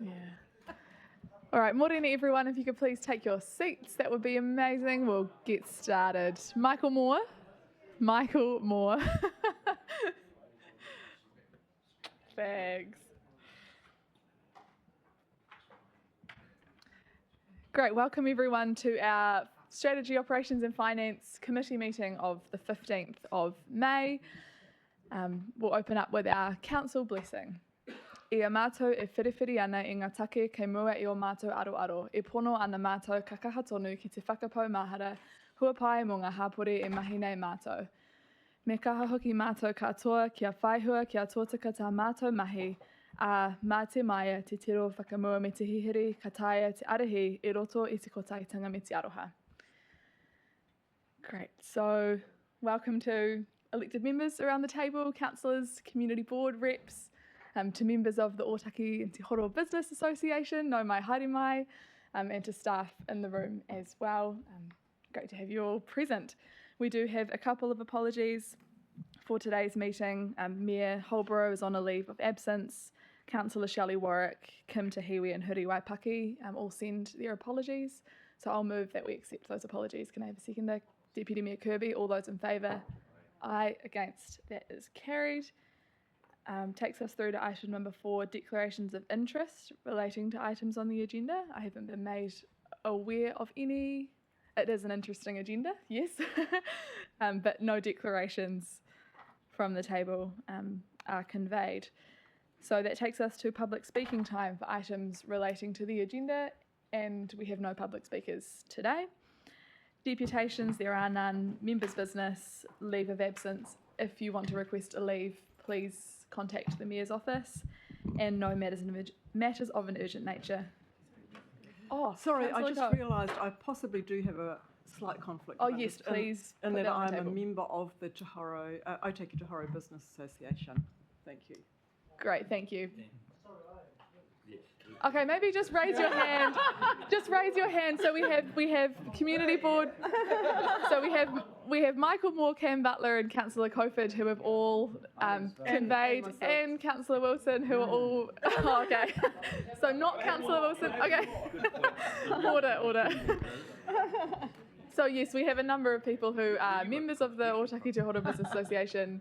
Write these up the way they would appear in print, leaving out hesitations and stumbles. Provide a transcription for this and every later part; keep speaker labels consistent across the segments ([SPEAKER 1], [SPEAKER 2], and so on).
[SPEAKER 1] Yeah. All right, morena everyone, if you could please take your seats, that would be amazing. We'll get started. Michael Moore. Thanks. Great, welcome everyone to our Strategy, Operations and Finance Committee meeting of the 15th of May. We'll open up with our council blessing. Ia mātou e whiriwhiri ana i ngā take kei mua i o mātou aro, e pono ana mātou kakaha tonu ki te whakapau mahara, hua pai mō ngā hapori e mahi nei mātou. Me kaha hoki mātou katoa kia whaihua kia tōtaka tā mātou mahi, a mā te maia te tiro whakamua me te hihiri ka taia te arahi e roto i te kotaitanga me te aroha. Great, so welcome to elected members around the table, councillors, community board reps, to members of the Otaki and Te Horo Business Association, no mai haere mai, and to staff in the room as well. Great to have you all present. We do have a couple of apologies for today's meeting. Mayor Holborough is on a leave of absence. Councillor Shelley Warwick, Kim Tahiwi and Huri Waipaki all send their apologies. So I'll move that we accept those apologies. Can I have a seconder? Deputy Mayor Kirby, all those in favour? Aye, against, that is carried. Takes us through to item number 4, declarations of interest relating to items on the agenda. I haven't been made aware of any. It is an interesting agenda, yes, but no declarations from the table are conveyed. So that takes us to public speaking time for items relating to the agenda, and we have no public speakers today. Deputations, there are none. Members' business, leave of absence. If you want to request a leave, please contact the Mayor's office, and no matters of an urgent nature. Oh,
[SPEAKER 2] sorry, I just realised I possibly do have a slight conflict.
[SPEAKER 1] Oh yes, please.
[SPEAKER 2] And that I'm a member of the Otaki Te Horo Business Association. Thank you.
[SPEAKER 1] Great, thank you. Okay, maybe just raise your hand. Just raise your hand. So we have community board. So we have Michael Moore, Cam Butler, and Councillor Coford who have all conveyed, and Councillor Wilson who are all. Oh, okay. So not Councillor Wilson. Okay. Order. So yes, we have a number of people who are members of the Otaki Te Horo Business Association.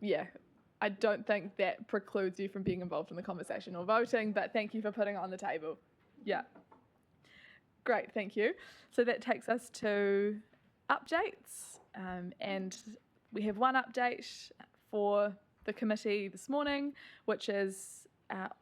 [SPEAKER 1] Yeah. I don't think that precludes you from being involved in the conversation or voting, but thank you for putting it on the table. Yeah. Great, thank you. So that takes us to updates, and we have one update for the committee this morning, which is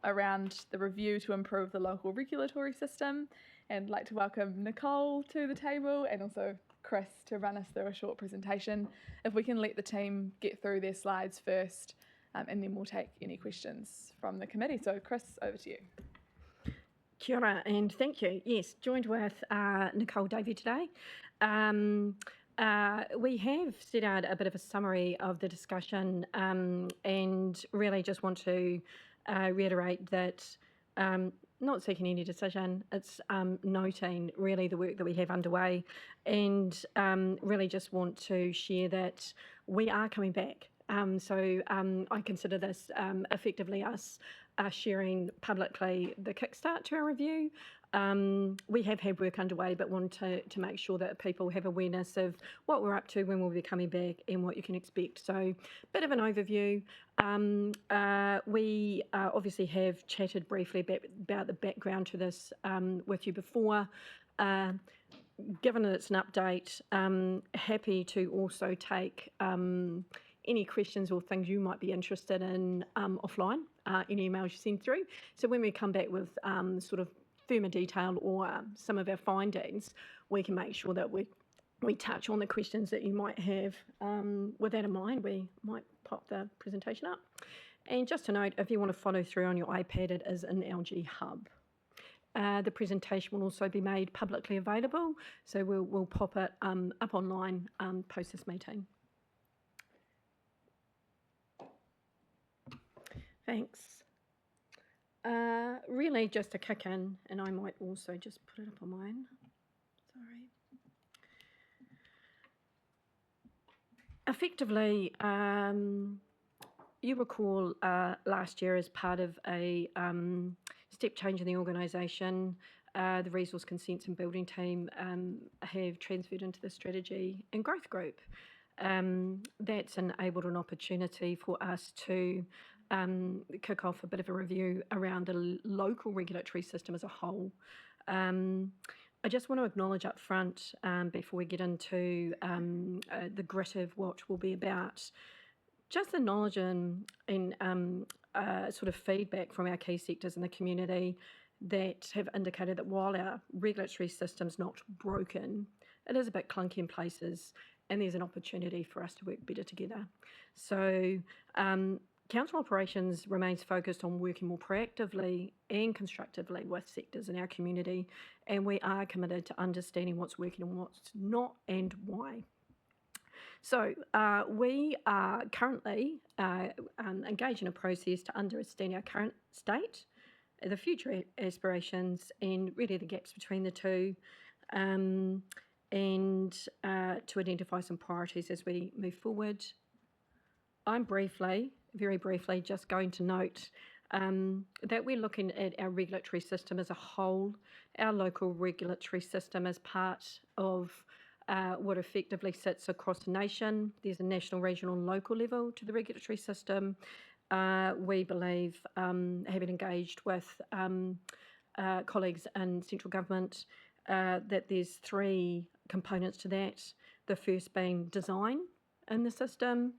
[SPEAKER 1] around the review to improve the local regulatory system, and I'd like to welcome Nicole to the table and also Chris to run us through a short presentation. If we can let the team get through their slides first, and then we'll take any questions from the committee. So Chris, over to you.
[SPEAKER 3] Kia ora and thank you. Yes, joined with Nicole Davey today. We have set out a bit of a summary of the discussion, and really just want to reiterate that not seeking any decision, it's noting really the work that we have underway, and really just want to share that we are coming back. I consider this effectively us sharing publicly the kickstart to our review. We have had work underway, but want to make sure that people have awareness of what we're up to, when we'll be coming back, and what you can expect. So, bit of an overview. We obviously have chatted briefly about the background to this with you before. Given that it's an update, happy to also take any questions or things you might be interested in offline, any emails you send through. So when we come back with sort of firmer detail or some of our findings, we can make sure that we touch on the questions that you might have. With that in mind, we might pop the presentation up. And just to note, if you want to follow through on your iPad, it is in LG Hub. The presentation will also be made publicly available, so we'll pop it up online post this meeting. Thanks. Really just to kick in, and I might also just put it up on mine. Sorry. Effectively, you recall last year, as part of a step change in the organisation, the Resource Consents and Building team have transferred into the Strategy and Growth Group. That's enabled an opportunity for us to kick off a bit of a review around the local regulatory system as a whole. I just want to acknowledge up front, before we get into the grit of what will be about, just the knowledge and sort of feedback from our key sectors in the community that have indicated that while our regulatory system's not broken, it is a bit clunky in places, and there's an opportunity for us to work better together. So council operations remains focused on working more proactively and constructively with sectors in our community, and we are committed to understanding what's working and what's not and why. So we are currently engaged in a process to understand our current state, the future aspirations, and really the gaps between the two, and to identify some priorities as we move forward. I'm very briefly, just going to note that we're looking at our regulatory system as a whole, our local regulatory system as part of what effectively sits across the nation. There's a national, regional and local level to the regulatory system. We believe, having engaged with colleagues in central government, that there's three components to that. The first being design in the system,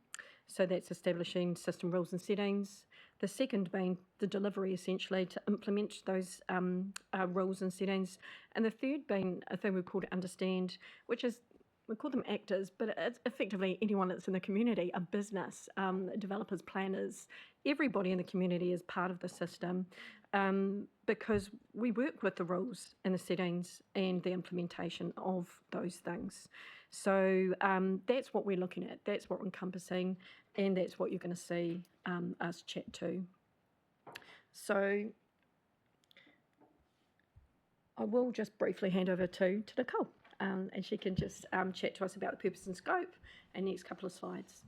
[SPEAKER 3] so that's establishing system rules and settings. The second being the delivery, essentially, to implement those rules and settings. And the third being a thing we call to understand, which is, we call them actors, but it's effectively anyone that's in the community, a business, developers, planners, everybody in the community is part of the system, because we work with the rules and the settings and the implementation of those things. So that's what we're looking at, that's what we're encompassing, and that's what you're going to see us chat to. So I will just briefly hand over to Nicole, and she can just chat to us about the purpose and scope and next couple of slides.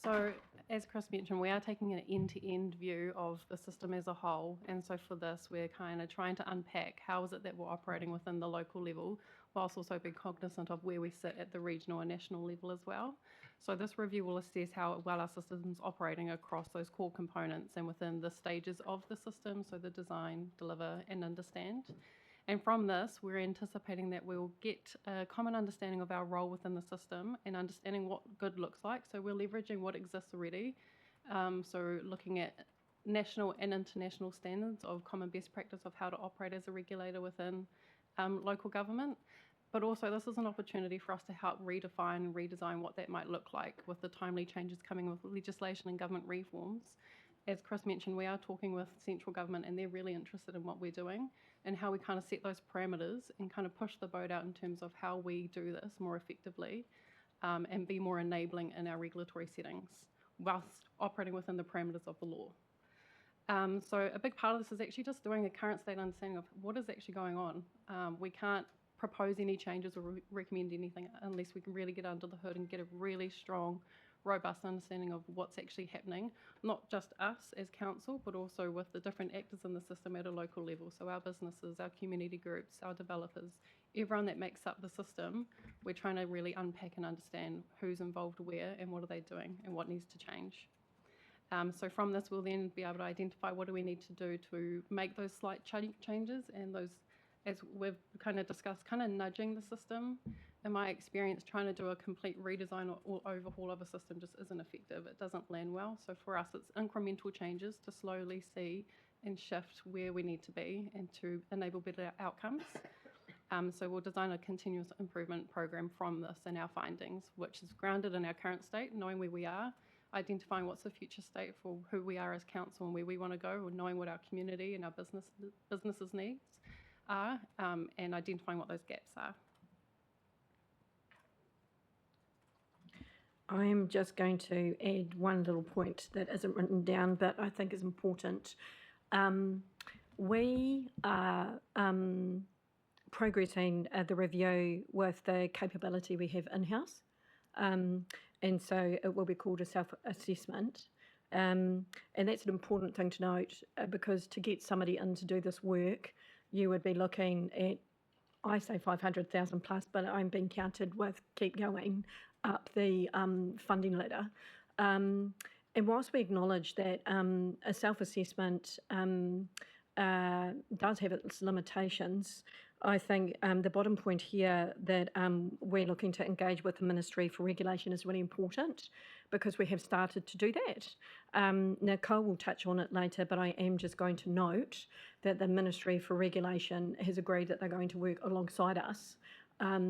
[SPEAKER 4] So, as Chris mentioned, we are taking an end-to-end view of the system as a whole, and so for this we're kind of trying to unpack how is it that we're operating within the local level, whilst also being cognizant of where we sit at the regional and national level as well. So this review will assess how well our system's operating across those core components and within the stages of the system, so the design, deliver and understand. And from this, we're anticipating that we'll get a common understanding of our role within the system and understanding what good looks like. So we're leveraging what exists already. So looking at national and international standards of common best practice of how to operate as a regulator within local government. But also this is an opportunity for us to help redefine and redesign what that might look like with the timely changes coming with legislation and government reforms. As Chris mentioned, we are talking with central government and they're really interested in what we're doing and how we kind of set those parameters and kind of push the boat out in terms of how we do this more effectively, and be more enabling in our regulatory settings whilst operating within the parameters of the law. So a big part of this is actually just doing a current state understanding of what is actually going on. We can't propose any changes or recommend anything unless we can really get under the hood and get a really strong, robust understanding of what's actually happening, not just us as council, but also with the different actors in the system at a local level. So our businesses, our community groups, our developers, everyone that makes up the system, we're trying to really unpack and understand who's involved where and what are they doing and what needs to change. So from this, we'll then be able to identify what do we need to do to make those slight changes, and those, as we've kind of discussed, kind of nudging the system. In my experience, trying to do a complete redesign or overhaul of a system just isn't effective. It doesn't land well. So for us, it's incremental changes to slowly see and shift where we need to be and to enable better outcomes. So we'll design a continuous improvement program from this and our findings, which is grounded in our current state, knowing where we are, identifying what's the future state for who we are as council and where we want to go, or knowing what our community and our businesses needs are, and identifying what those gaps are.
[SPEAKER 3] I'm just going to add one little point that isn't written down, but I think is important. We are progressing the review with the capability we have in-house, and so it will be called a self-assessment. And that's an important thing to note because to get somebody in to do this work, you would be looking at, I say 500,000 plus, but I'm being counted with keep going up the funding ladder. And whilst we acknowledge that a self-assessment does have its limitations, I think the bottom point here that we're looking to engage with the Ministry for Regulation is really important because we have started to do that. Nicole will touch on it later, but I am just going to note that the Ministry for Regulation has agreed that they're going to work alongside us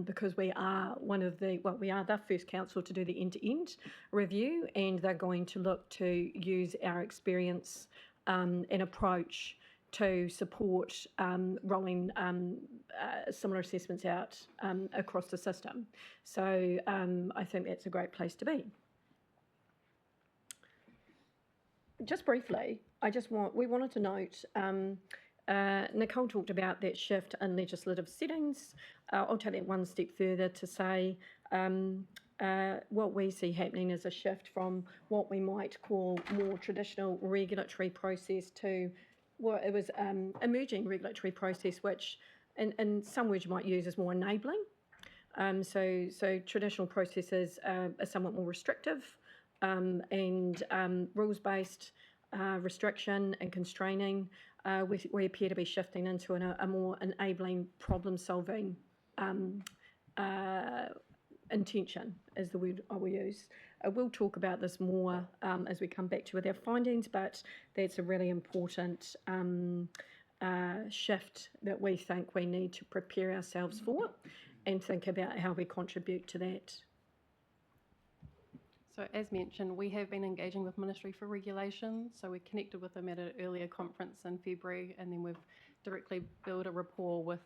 [SPEAKER 3] because we are we are the first council to do the end-to-end review, and they're going to look to use our experience and approach to support rolling similar assessments out across the system. So I think that's a great place to be. Just briefly, we wanted to note, Nicole talked about that shift in legislative settings. I'll take that one step further to say what we see happening is a shift from what we might call more traditional regulatory process to what it was emerging regulatory process, which in some words you might use as more enabling. So traditional processes are somewhat more restrictive and rules-based restriction and constraining. We appear to be shifting into a more enabling problem-solving intention is the word I will use. We'll talk about this more as we come back to with our findings, but that's a really important shift that we think we need to prepare ourselves for and think about how we contribute to that.
[SPEAKER 4] So as mentioned, we have been engaging with Ministry for Regulation. So we connected with them at an earlier conference in February, and then we've directly built a rapport with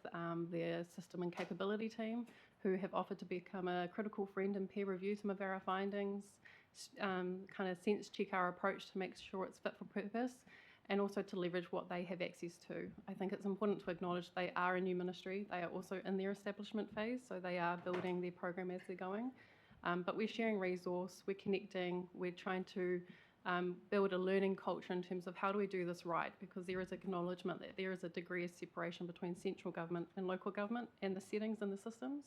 [SPEAKER 4] their system and capability team, who have offered to become a critical friend and peer review some of our findings, kind of sense check our approach to make sure it's fit for purpose, and also to leverage what they have access to. I think it's important to acknowledge they are a new ministry. They are also in their establishment phase, so they are building their program as they're going. But we're sharing resource, we're connecting, we're trying to build a learning culture in terms of how do we do this right, because there is acknowledgement that there is a degree of separation between central government and local government and the settings and the systems.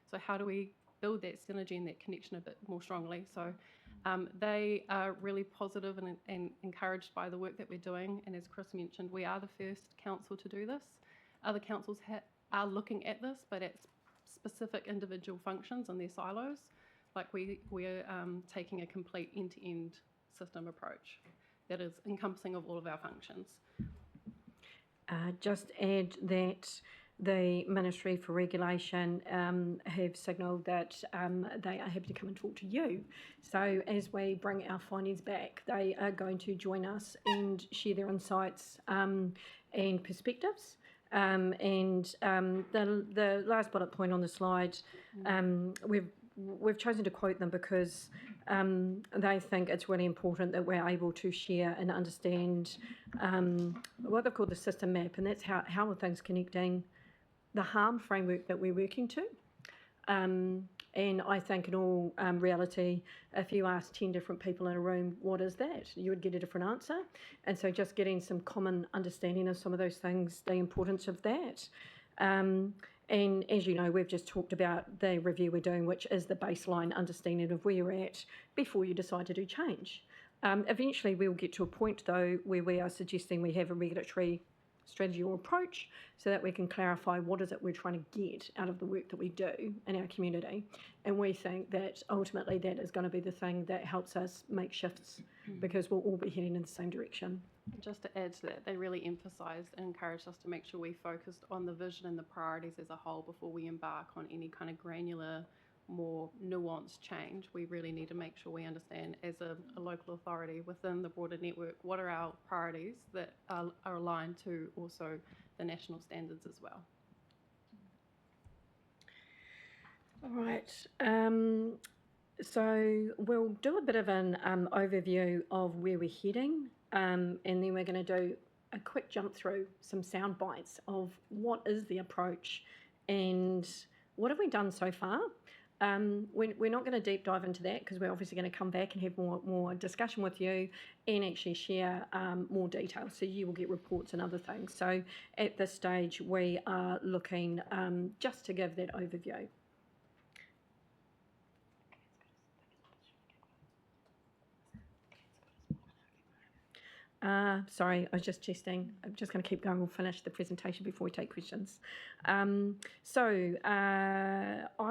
[SPEAKER 4] So how do we build that synergy and that connection a bit more strongly? So they are really positive and encouraged by the work that we're doing. And as Chris mentioned, we are the first council to do this. Other councils are looking at this, but at specific individual functions and their silos. Like we're taking a complete end-to-end system approach that is encompassing of all of our functions.
[SPEAKER 3] Just add that the Ministry for Regulation have signalled that they are happy to come and talk to you. So as we bring our findings back, they are going to join us and share their insights and perspectives. The last bullet point on the slide, we've chosen to quote them because they think it's really important that we're able to share and understand what they've called the system map, and that's how are things connecting, the harm framework that we're working to. And I think in all reality, if you ask 10 different people in a room, what is that? You would get a different answer. And so just getting some common understanding of some of those things, the importance of that. And as you know, we've just talked about the review we're doing, which is the baseline understanding of where you're at before you decide to do change. Eventually, we'll get to a point, though, where we are suggesting we have a regulatory strategy or approach so that we can clarify what is it we're trying to get out of the work that we do in our community. And we think that ultimately that is going to be the thing that helps us make shifts because we'll all be heading in the same direction.
[SPEAKER 4] Just to add to that, they really emphasised and encouraged us to make sure we focused on the vision and the priorities as a whole before we embark on any kind of granular, more nuanced change. We really need to make sure we understand as a local authority within the broader network what are our priorities that are aligned to also the national standards as well.
[SPEAKER 3] All right. So we'll do a bit of an overview of where we're heading, and then we're going to do a quick jump through some sound bites of what is the approach and what have we done so far. we're not going to deep dive into that because we're obviously going to come back and have more discussion with you and actually share more detail. So you will get reports and other things. So at this stage, we are looking just to give that overview. Sorry, I was just testing. I'm just going to keep going. We'll finish the presentation before we take questions. I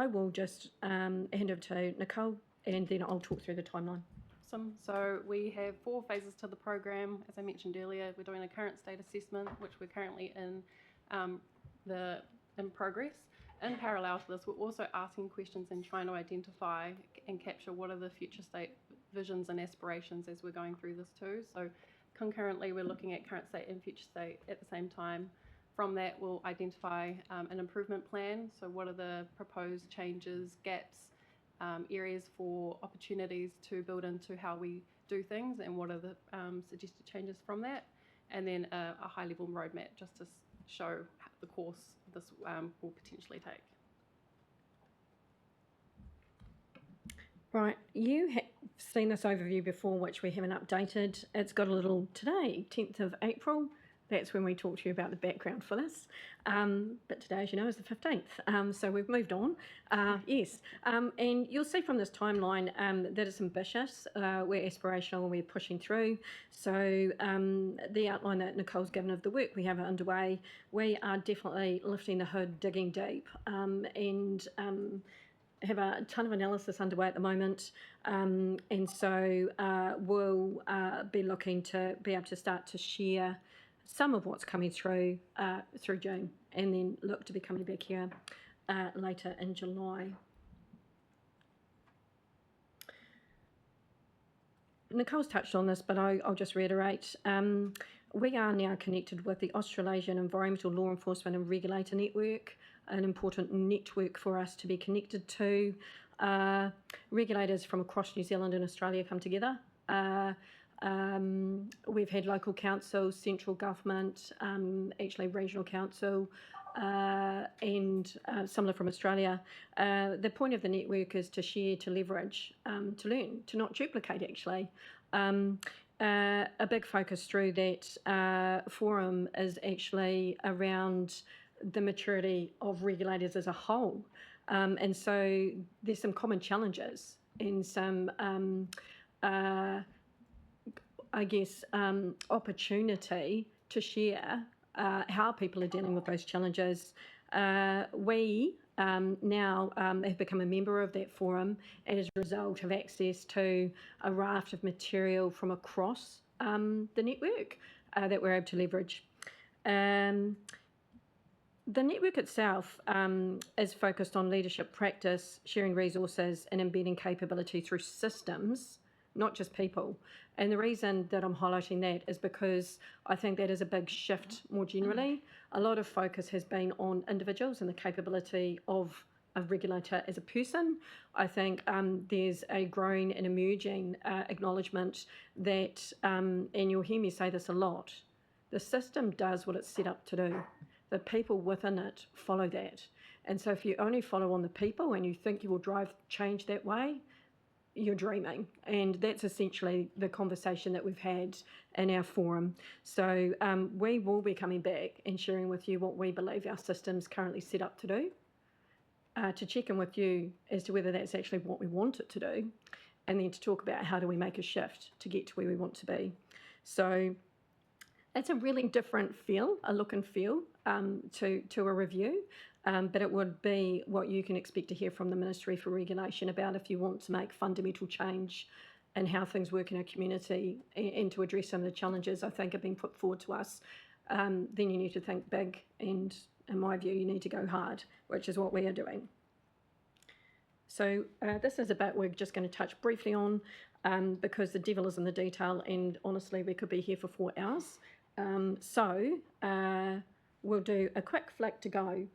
[SPEAKER 3] will just hand over to Nicole and then I'll talk through the timeline.
[SPEAKER 4] Awesome. So we have 4 phases to the program. As I mentioned earlier, we're doing a current state assessment, which we're currently in progress. In parallel to this, we're also asking questions and trying to identify and capture what are the future state visions and aspirations as we're going through this too. So concurrently, we're looking at current state and future state at the same time. From that, we'll identify an improvement plan. So what are the proposed changes, gaps, areas for opportunities to build into how we do things, and what are the suggested changes from that. And then a high-level roadmap just to show the course this will potentially take.
[SPEAKER 3] Right, you have seen this overview before, which we haven't updated. It's got a little today, 10th of April. That's when we talk to you about the background for this. But today, as you know, is the 15th. So we've moved on. Yes. And you'll see from this timeline that it's ambitious. We're aspirational, we're pushing through. So the outline that Nicole's given of the work we have underway, we are definitely lifting the hood, digging deep, and have a ton of analysis underway at the moment, and so we'll be looking to be able to start to share some of what's coming through June, and then look to be coming back here later in July. Nicole's touched on this, but I'll just reiterate. We are now connected with the Australasian Environmental Law Enforcement and Regulator Network, an important network for us to be connected to. Regulators from across New Zealand and Australia come together. We've had local councils, central government, actually regional council, and similar from Australia. The point of the network is to share, to leverage, to learn, to not duplicate actually. A big focus through that forum is actually around the maturity of regulators as a whole. And so there's some common challenges and some, opportunity to share how people are dealing with those challenges. We now have become a member of that forum, and as a result have access to a raft of material from across the network that we're able to leverage. The network itself is focused on leadership practice, sharing resources and embedding capability through systems, not just people. And the reason that I'm highlighting that is because I think that is a big shift more generally. A lot of focus has been on individuals and the capability of a regulator as a person. I think there's a growing and emerging acknowledgement that, and you'll hear me say this a lot, the system does what it's set up to do. The people within it follow that. And so if you only follow on the people and you think you will drive change that way, you're dreaming. And that's essentially the conversation that we've had in our forum. So we will be coming back and sharing with you what we believe our system's currently set up to do, to check in with you as to whether that's actually what we want it to do, and then to talk about how do we make a shift to get to where we want to be. So it's a really different feel, a look and feel to a review, but it would be what you can expect to hear from the Ministry for Regulation about if you want to make fundamental change in how things work in our community and to address some of the challenges I think have been put forward to us. Then you need to think big, and in my view, you need to go hard, which is what we are doing. So this is a bit we're just going to touch briefly on because the devil is in the detail, and honestly, we could be here for 4 hours. We'll do a quick flick to go.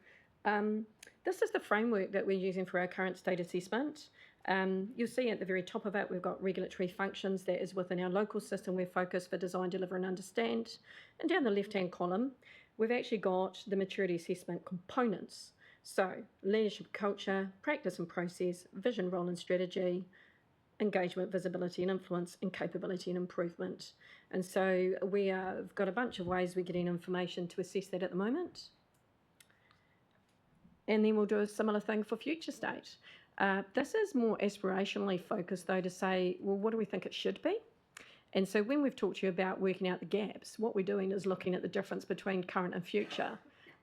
[SPEAKER 3] This is the framework that we're using for our current state assessment. You'll see at the very top of it, we've got regulatory functions. That is within our local system. We're focused for design, deliver and understand. And down the left-hand column, we've actually got the maturity assessment components. So, leadership culture, practice and process, vision, role and strategy, engagement, visibility and influence, and capability and improvement. And so we've got a bunch of ways we're getting information to assess that at the moment. And then we'll do a similar thing for future state. This is more aspirationally focused, though, to say, well, what do we think it should be? And so when we've talked to you about working out the gaps, what we're doing is looking at the difference between current and future,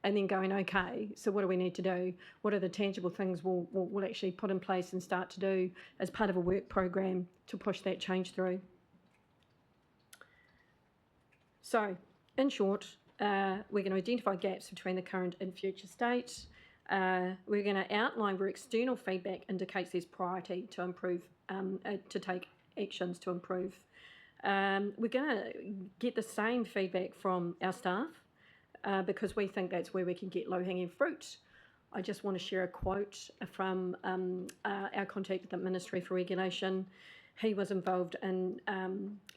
[SPEAKER 3] and then going, okay, so what do we need to do? What are the tangible things we'll actually put in place and start to do as part of a work program to push that change through? So, in short, we're going to identify gaps between the current and future state. We're going to outline where external feedback indicates there's priority to improve, to take actions to improve. We're going to get the same feedback from our staff because we think that's where we can get low-hanging fruit. I just want to share a quote from our contact at the Ministry for Regulation. He was involved in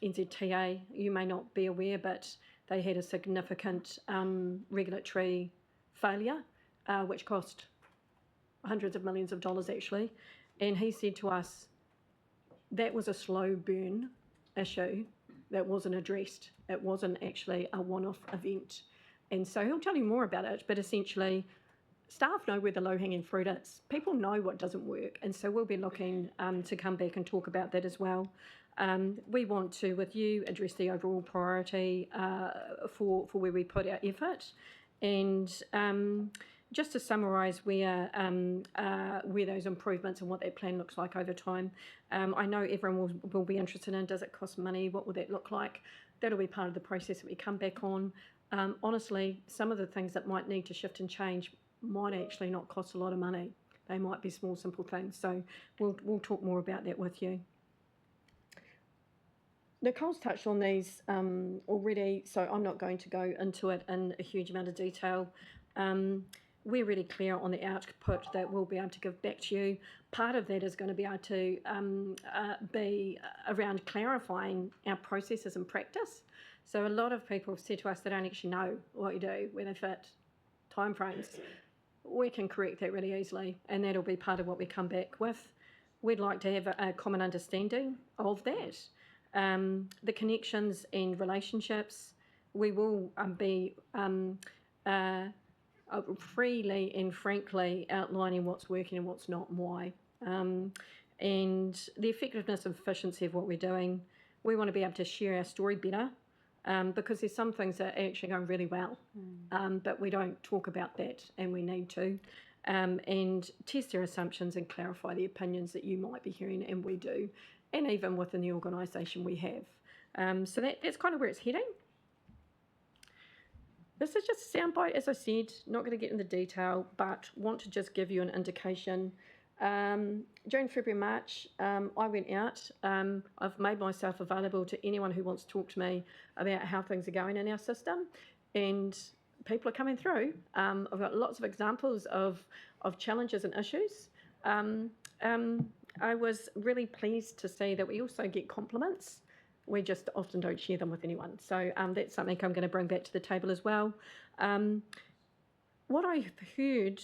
[SPEAKER 3] NZTA. You may not be aware, but they had a significant regulatory failure, which cost hundreds of millions of dollars actually. And he said to us, that was a slow burn issue that wasn't addressed. It wasn't actually a one-off event. And so he'll tell you more about it, but essentially staff know where the low-hanging fruit is. People know what doesn't work, and so we'll be looking to come back and talk about that as well. We want to, with you, address the overall priority for where we put our effort. And just to summarise where those improvements and what that plan looks like over time. I know everyone will be interested in, does it cost money? What will that look like? That'll be part of the process that we come back on. Honestly, some of the things that might need to shift and change might actually not cost a lot of money. They might be small, simple things. So we'll talk more about that with you. Nicole's touched on these already, so I'm not going to go into it in a huge amount of detail. We're really clear on the output that we'll be able to give back to you. Part of that is going to be able to be around clarifying our processes and practice. So a lot of people have said to us they don't actually know what you do, where they fit, timeframes. We can correct that really easily, and that'll be part of what we come back with. We'd like to have a common understanding of that. The connections and relationships, we will be freely and frankly outlining what's working and what's not and why. And the effectiveness and efficiency of what we're doing, we want to be able to share our story better because there's some things that are actually going really well, but we don't talk about that, and we need to. And test their assumptions and clarify the opinions that you might be hearing, and we do, and even within the organisation we have. So that's kind of where it's heading. This is just a soundbite, as I said, not going to get into detail, but want to just give you an indication. During February, March, I went out. I've made myself available to anyone who wants to talk to me about how things are going in our system, and people are coming through. I've got lots of examples of challenges and issues. I was really pleased to see that we also get compliments. We just often don't share them with anyone. So that's something I'm going to bring back to the table as well. What I've heard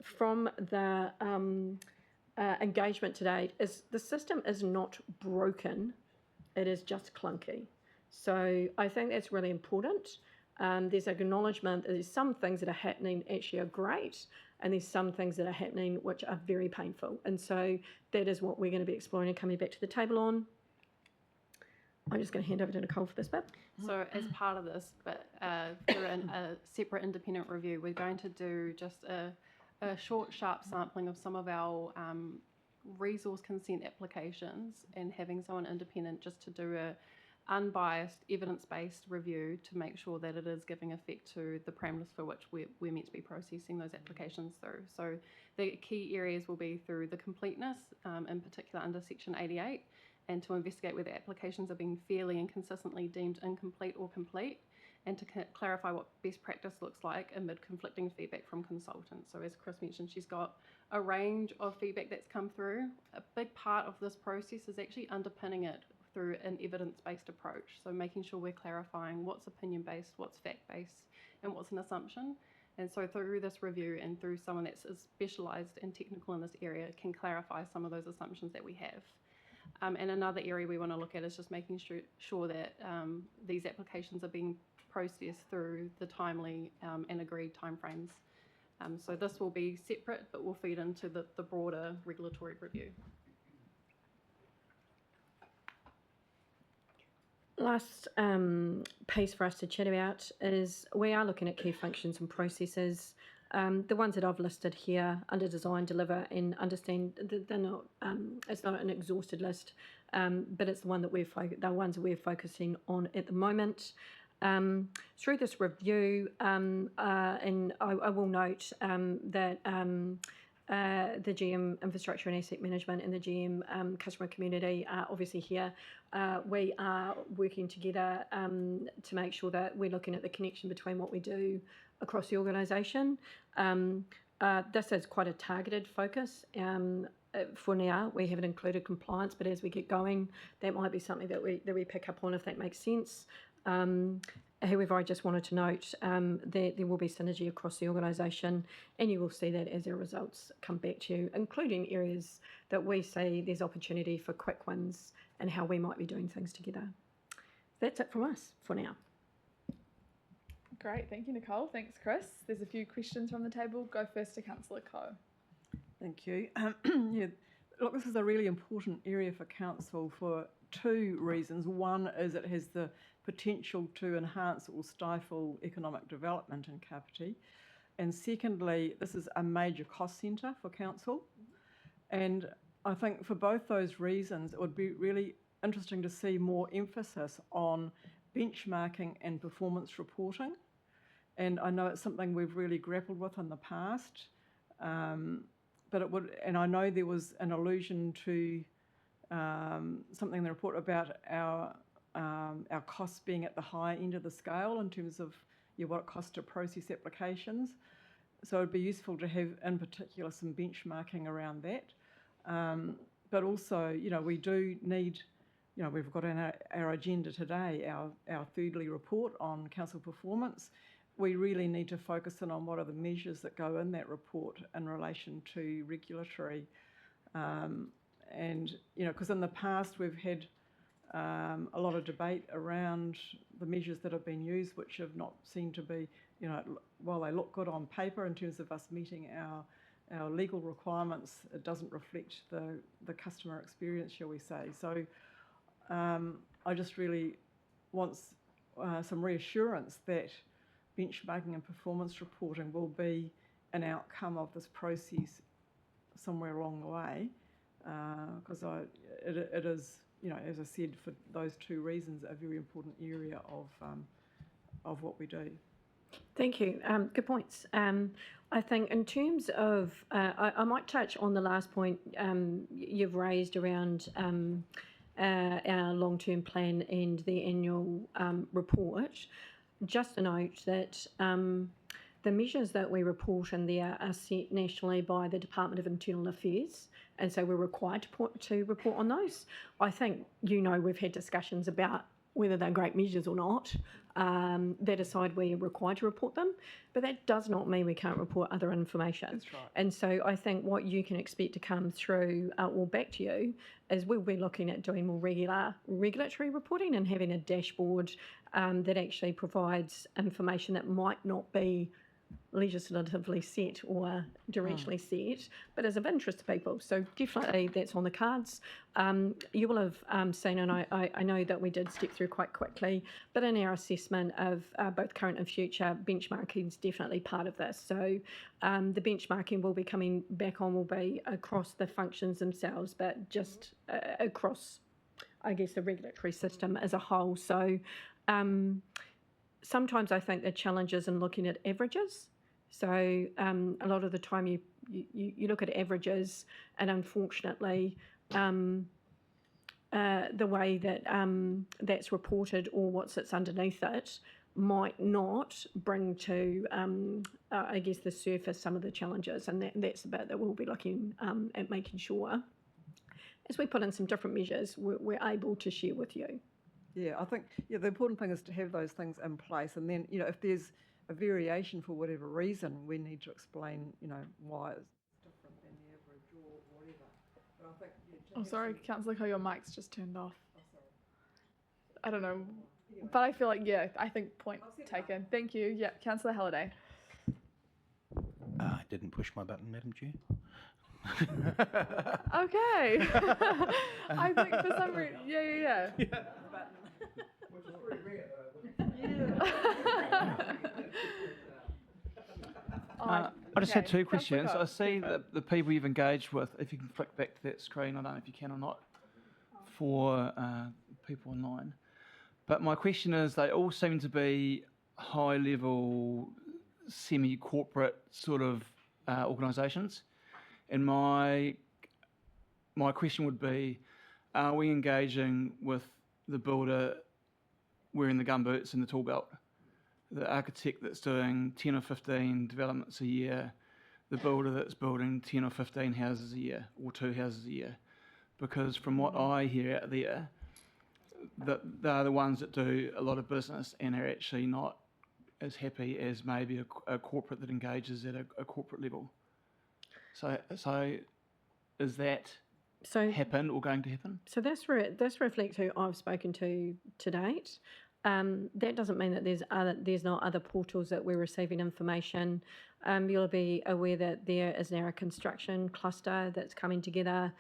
[SPEAKER 3] from the engagement to date is the system is not broken, it is just clunky. So I think that's really important. There's acknowledgement that there's some things that are happening actually are great, and there's some things that are happening which are very painful. And so that is what we're going to be exploring and coming back to the table on. I'm just going to hand over to Nicole for this bit.
[SPEAKER 4] So as part of this, but through a separate independent review, we're going to do just a short, sharp sampling of some of our resource consent applications, and having someone independent just to do a unbiased, evidence-based review to make sure that it is giving effect to the parameters for which we're meant to be processing those applications through. So the key areas will be through the completeness, in particular under Section 88, and to investigate whether applications are being fairly and consistently deemed incomplete or complete, and to clarify what best practice looks like amid conflicting feedback from consultants. So as Chris mentioned, she's got a range of feedback that's come through. A big part of this process is actually underpinning it through an evidence-based approach. So making sure we're clarifying what's opinion-based, what's fact-based, and what's an assumption. And so through this review and through someone that's specialised and technical in this area can clarify some of those assumptions that we have. And another area we want to look at is just making sure that these applications are being processed through the timely and agreed timeframes. So this will be separate, but will feed into the broader regulatory review.
[SPEAKER 3] Last piece for us to chat about is we are looking at key functions and processes. The ones that I've listed here under design, deliver, and understand, they're not. It's not an exhausted list, but it's the one that the ones that we're focusing on at the moment. Through this review, and I will note that the GM Infrastructure and Asset Management and the GM Customer Community are obviously here. We are working together to make sure that we're looking at the connection between what we do across the organisation. This is quite a targeted focus. For now, we haven't included compliance, but as we get going, that might be something that we pick up on if that makes sense. However, I just wanted to note that there will be synergy across the organisation, and you will see that as our results come back to you, including areas that we see there's opportunity for quick wins and how we might be doing things together. That's it from us for now.
[SPEAKER 1] Great, thank you, Nicole. Thanks, Chris. There's a few questions from the table. Go first to Councillor Coe.
[SPEAKER 2] Thank you. Yeah, look, this is a really important area for council for two reasons. One is it has the potential to enhance or stifle economic development in Kapiti. And secondly, this is a major cost centre for council. And I think for both those reasons, it would be really interesting to see more emphasis on benchmarking and performance reporting. And I know it's something we've really grappled with in the past, but it would, and I know there was an allusion to something in the report about our costs being at the high end of the scale in terms of what it costs to process applications. So it'd be useful to have, in particular, some benchmarking around that. But also, we do need, we've got on our agenda today our thirdly report on council performance. We really need to focus in on what are the measures that go in that report in relation to regulatory. And, because in the past we've had a lot of debate around the measures that have been used, which have not seemed to be, while they look good on paper in terms of us meeting our legal requirements, it doesn't reflect the customer experience, shall we say. So I just really want some reassurance that benchmarking and performance reporting will be an outcome of this process somewhere along the way, because it is, as I said, for those two reasons, a very important area of what we do.
[SPEAKER 3] Thank you. Good points. I think in terms of, I might touch on the last point you've raised around our long-term plan and the annual report. Just to note that the measures that we report in there are set nationally by the Department of Internal Affairs, and so we're required to report on those. I think we've had discussions about whether they're great measures or not. That aside, we're required to report them, but that does not mean we can't report other information.
[SPEAKER 2] That's right.
[SPEAKER 3] And so I think what you can expect to come through or back to you is we'll be looking at doing more regular regulatory reporting and having a dashboard that actually provides information that might not be legislatively set or directionally set, but is of interest to people. So definitely that's on the cards. You will have seen, and I know that we did step through quite quickly, but in our assessment of both current and future, benchmarking is definitely part of this. So the benchmarking will be coming back on, will be across the functions themselves, but just across, I guess, the regulatory system as a whole. So sometimes I think the challenge is in looking at averages. So a lot of the time you look at averages, and unfortunately the way that that's reported or what sits underneath it might not bring to, I guess, the surface some of the challenges, and that's the bit that we'll be looking at making sure, as we put in some different measures, we're able to share with you.
[SPEAKER 2] Yeah, I think the important thing is to have those things in place, and then if there's a variation for whatever reason, we need to explain, why it's different than the average or whatever. But I think,
[SPEAKER 1] Oh, sorry, Councillor Ko, your mic's just turned off.
[SPEAKER 2] sorry.
[SPEAKER 1] I don't know,
[SPEAKER 2] Anyway.
[SPEAKER 1] but I feel like, I think point taken. Thank you. Yeah, Councillor Halliday.
[SPEAKER 5] I didn't push my button, Madam Chair.
[SPEAKER 1] Okay. I think for some reason, yeah.
[SPEAKER 6] I just had two
[SPEAKER 1] Okay,
[SPEAKER 6] questions.
[SPEAKER 1] Councillor
[SPEAKER 6] I see that the people you've engaged with, if you can flick back to that screen, I don't know if you can or not, for people online. But my question is, they all seem to be high-level, semi-corporate sort of organisations. And my question would be, are we engaging with the builder wearing the gumboots and the tool belt? The architect that's doing 10 or 15 developments a year, the builder that's building 10 or 15 houses a year, or 2 houses a year. Because from what I hear out there, that they're the ones that do a lot of business and are actually not as happy as maybe a corporate that engages at a corporate level. So is that happened or going to happen?
[SPEAKER 3] So this reflects who I've spoken to date. That doesn't mean that there's not other portals that we're receiving information. You'll be aware that there is now a construction cluster that's coming together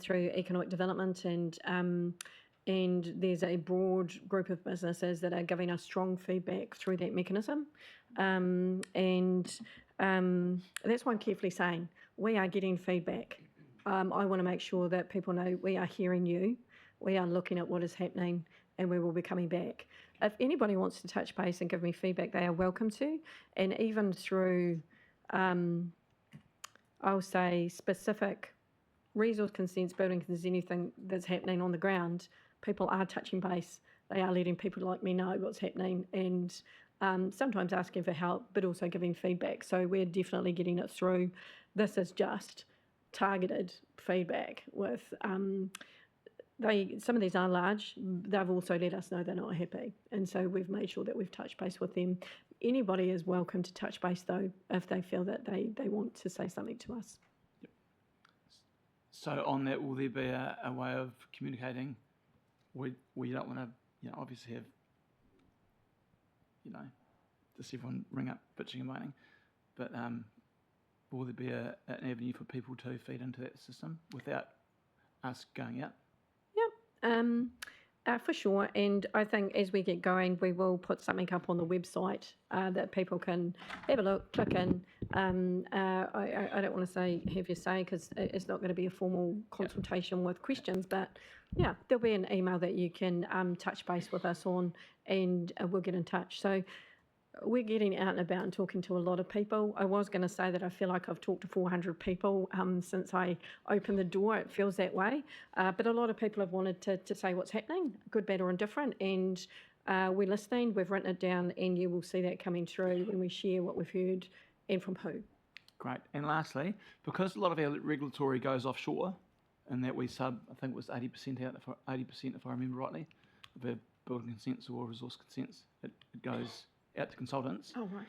[SPEAKER 3] through economic development, and there's a broad group of businesses that are giving us strong feedback through that mechanism. That's why I'm carefully saying we are getting feedback. I want to make sure that people know we are hearing you, we are looking at what is happening, and we will be coming back. If anybody wants to touch base and give me feedback, they are welcome to. And even through, I'll say, specific resource consents, building consents, anything that's happening on the ground, people are touching base. They are letting people like me know what's happening, and sometimes asking for help, but also giving feedback. So we're definitely getting it through. This is just targeted feedback with some of these are large. They've also let us know they're not happy, and so we've made sure that we've touched base with them. Anybody is welcome to touch base though if they feel that they want to say something to us.
[SPEAKER 6] Yep. So on that, will there be a way of communicating? We don't want to, obviously have, just everyone ring up bitching and moaning, but will there be an avenue for people to feed into that system without us going out?
[SPEAKER 3] For sure, and I think as we get going, we will put something up on the website that people can have a look, click in. I don't want to say have your say because it's not going to be a formal consultation with questions, but yeah, there'll be an email that you can touch base with us on, and we'll get in touch. So we're getting out and about and talking to a lot of people. I was going to say that I feel like I've talked to 400 people since I opened the door. It feels that way. But a lot of people have wanted to say what's happening, good, bad or indifferent. And we're listening, we've written it down, and you will see that coming through when we share what we've heard and from who.
[SPEAKER 6] Great. And lastly, because a lot of our regulatory goes offshore, and that we I think it was 80% out, 80% if I remember rightly, of our building consents or resource consents, it goes out to consultants.
[SPEAKER 3] Oh, right.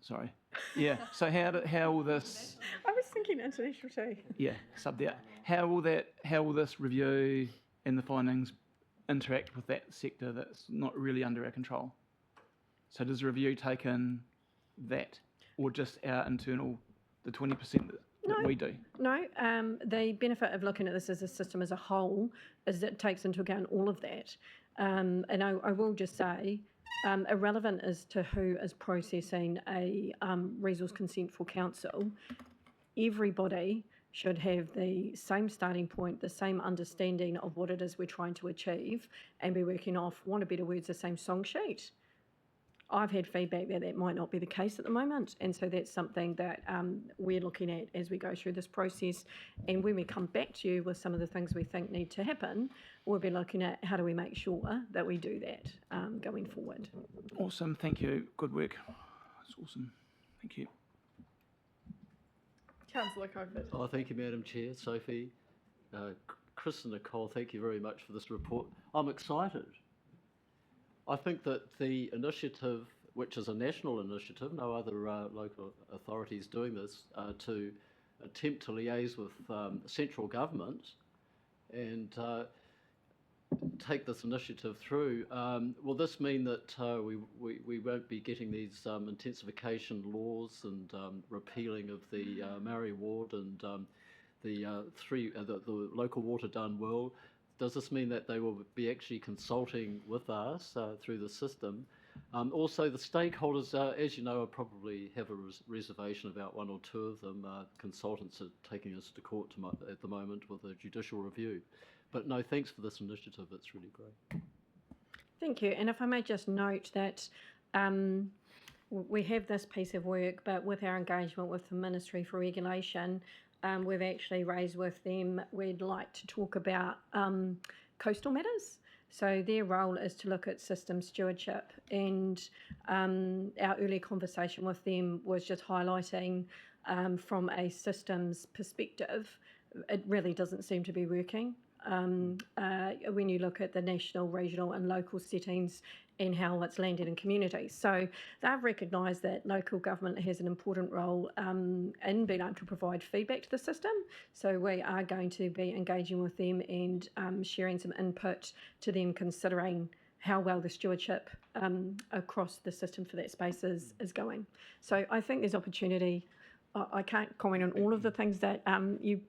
[SPEAKER 6] Sorry. Yeah. So how will this?
[SPEAKER 3] I was thinking international too.
[SPEAKER 6] Yeah, subbed out. How will this review and the findings interact with that sector that's not really under our control? So does the review take in that, or just our internal, the 20% that we do?
[SPEAKER 3] No. The benefit of looking at this as a system as a whole is that it takes into account all of that. And I will just say, irrelevant as to who is processing a resource consent for council, everybody should have the same starting point, the same understanding of what it is we're trying to achieve, and be working off, want a better words, the same song sheet. I've had feedback that might not be the case at the moment, and so that's something that we're looking at as we go through this process. And when we come back to you with some of the things we think need to happen, we'll be looking at how do we make sure that we do that going forward.
[SPEAKER 6] Awesome, thank you. Good work. That's awesome. Thank you.
[SPEAKER 1] Councillor Cockford.
[SPEAKER 7] Oh, thank you, Madam Chair. Sophie, Chris and Nicole, thank you very much for this report. I'm excited. I think that the initiative which is a national initiative, no other local authorities doing this, to attempt to liaise with central government and take this initiative through. Will this mean that we won't be getting these intensification laws and repealing of the Maori Ward and the local water done well? Does this mean that they will be actually consulting with us through the system? Also, the stakeholders, as you know, probably have a reservation about one or two of them. Consultants are taking us to court at the moment with a judicial review. But no, thanks for this initiative. It's really great.
[SPEAKER 3] Thank you. And if I may just note that we have this piece of work, but with our engagement with the Ministry for Regulation, we've actually raised with them we'd like to talk about coastal matters. So their role is to look at system stewardship, and our earlier conversation with them was just highlighting from a systems perspective, it really doesn't seem to be working. When you look at the national, regional and local settings and how it's landed in communities. So they've recognised that local government has an important role in being able to provide feedback to the system. So we are going to be engaging with them and sharing some input to them, considering how well the stewardship across the system for that space is going. So I think there's opportunity. I can't comment on all of the things that you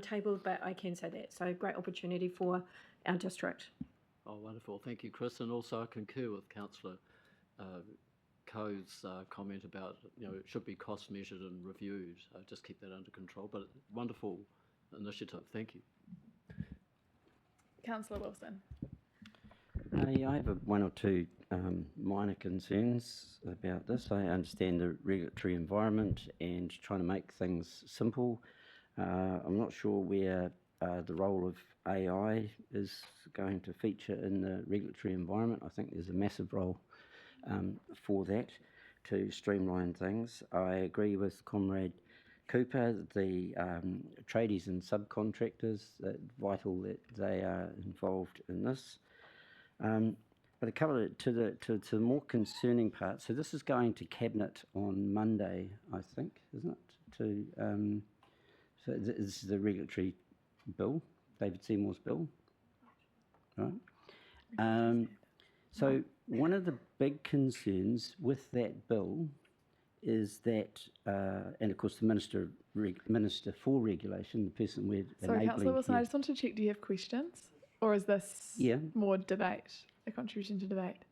[SPEAKER 3] tabled, but I can say that. So great opportunity for our district.
[SPEAKER 7] Oh, wonderful. Thank you, Chris. And also I concur with Councillor Coe's comment about, it should be cost measured and reviewed. Just keep that under control. But wonderful initiative. Thank you.
[SPEAKER 1] Councillor Wilson.
[SPEAKER 5] Yeah, I have one or two minor concerns about this. I understand the regulatory environment and trying to make things simple. I'm not sure where the role of AI is going to feature in the regulatory environment. I think there's a massive role for that to streamline things. I agree with Comrade Cooper, the tradies and subcontractors, vital that they are involved in this. But to cover it to the more concerning part, so this is going to Cabinet on Monday, I think, isn't it? So this is the regulatory bill, David Seymour's bill, right? So one of the big concerns with that bill is that, and of course the Minister for Regulation, the person we're
[SPEAKER 1] Sorry,
[SPEAKER 5] enabling
[SPEAKER 1] Councillor Wilson,
[SPEAKER 5] here.
[SPEAKER 1] I just want to check, do you have questions? Or is this more debate, a contribution to debate?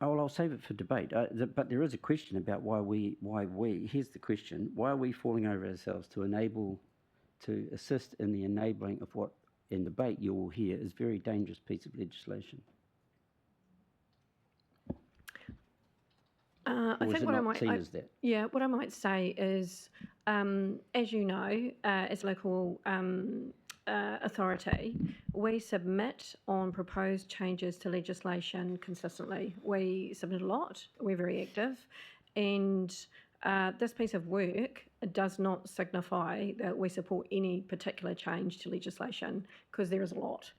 [SPEAKER 5] Oh, well, I'll save it for debate. But there is a question about why we, here's the question, why are we falling over ourselves to assist in the enabling of what, in debate you will hear, is a very dangerous piece of legislation?
[SPEAKER 3] I
[SPEAKER 5] Or is
[SPEAKER 3] think
[SPEAKER 5] it
[SPEAKER 3] what I
[SPEAKER 5] not
[SPEAKER 3] might,
[SPEAKER 5] seen as that?
[SPEAKER 3] yeah, what I might say is, as you know, as local authority, we submit on proposed changes to legislation consistently. We submit a lot. We're very active, and this piece of work does not signify that we support any particular change to legislation, because there is a lot.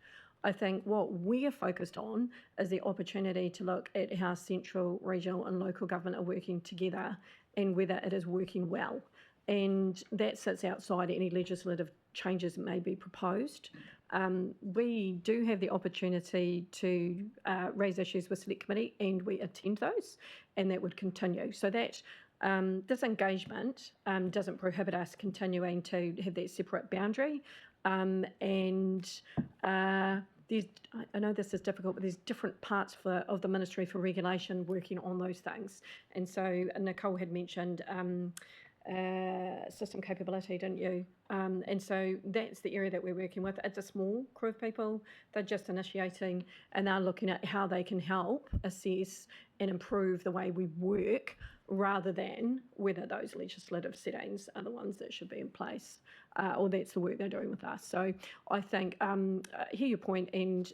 [SPEAKER 3] I think what we are focused on is the opportunity to look at how central, regional and local government are working together and whether it is working well. And that sits outside any legislative changes that may be proposed. We do have the opportunity to raise issues with Select Committee, and we attend those, and that would continue. So that this engagement doesn't prohibit us continuing to have that separate boundary. I know this is difficult, but there's different parts of the Ministry for Regulation working on those things. And so Nicole had mentioned system capability, didn't you? And so that's the area that we're working with. It's a small crew of people. They're just initiating, and they're looking at how they can help assess and improve the way we work, rather than whether those legislative settings are the ones that should be in place, or that's the work they're doing with us. So I think, hear your point, and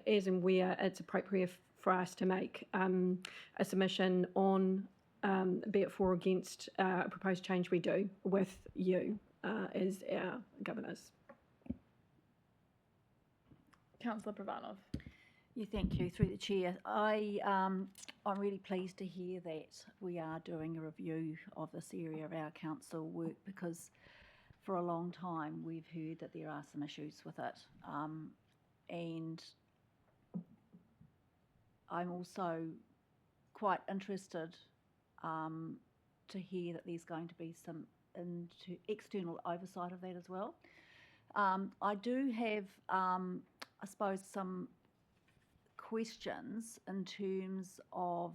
[SPEAKER 3] as and where it's appropriate for us to make a submission on, be it for or against a proposed change, we do with you as our governors.
[SPEAKER 1] Councillor Pravanov.
[SPEAKER 8] Yeah, thank you. Through the chair, I'm really pleased to hear that we are doing a review of this area of our council work, because for a long time we've heard that there are some issues with it, and I'm also quite interested to hear that there's going to be some external oversight of that as well. I do have, I suppose, some questions in terms of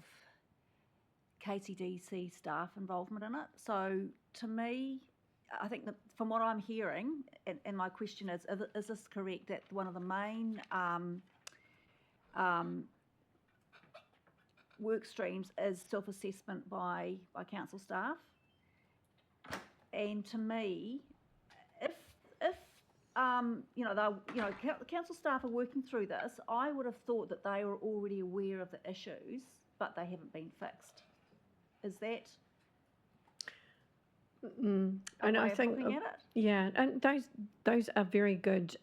[SPEAKER 8] KCDC staff involvement in it. So to me, I think that from what I'm hearing, and my question is this correct, that one of the main work streams is self-assessment by council staff? And to me, if council staff are working through this, I would have thought that they were already aware of the issues, but they haven't been fixed. Is that
[SPEAKER 3] And
[SPEAKER 8] way
[SPEAKER 3] I
[SPEAKER 8] of
[SPEAKER 3] think,
[SPEAKER 8] looking at it?
[SPEAKER 3] yeah, and those are very good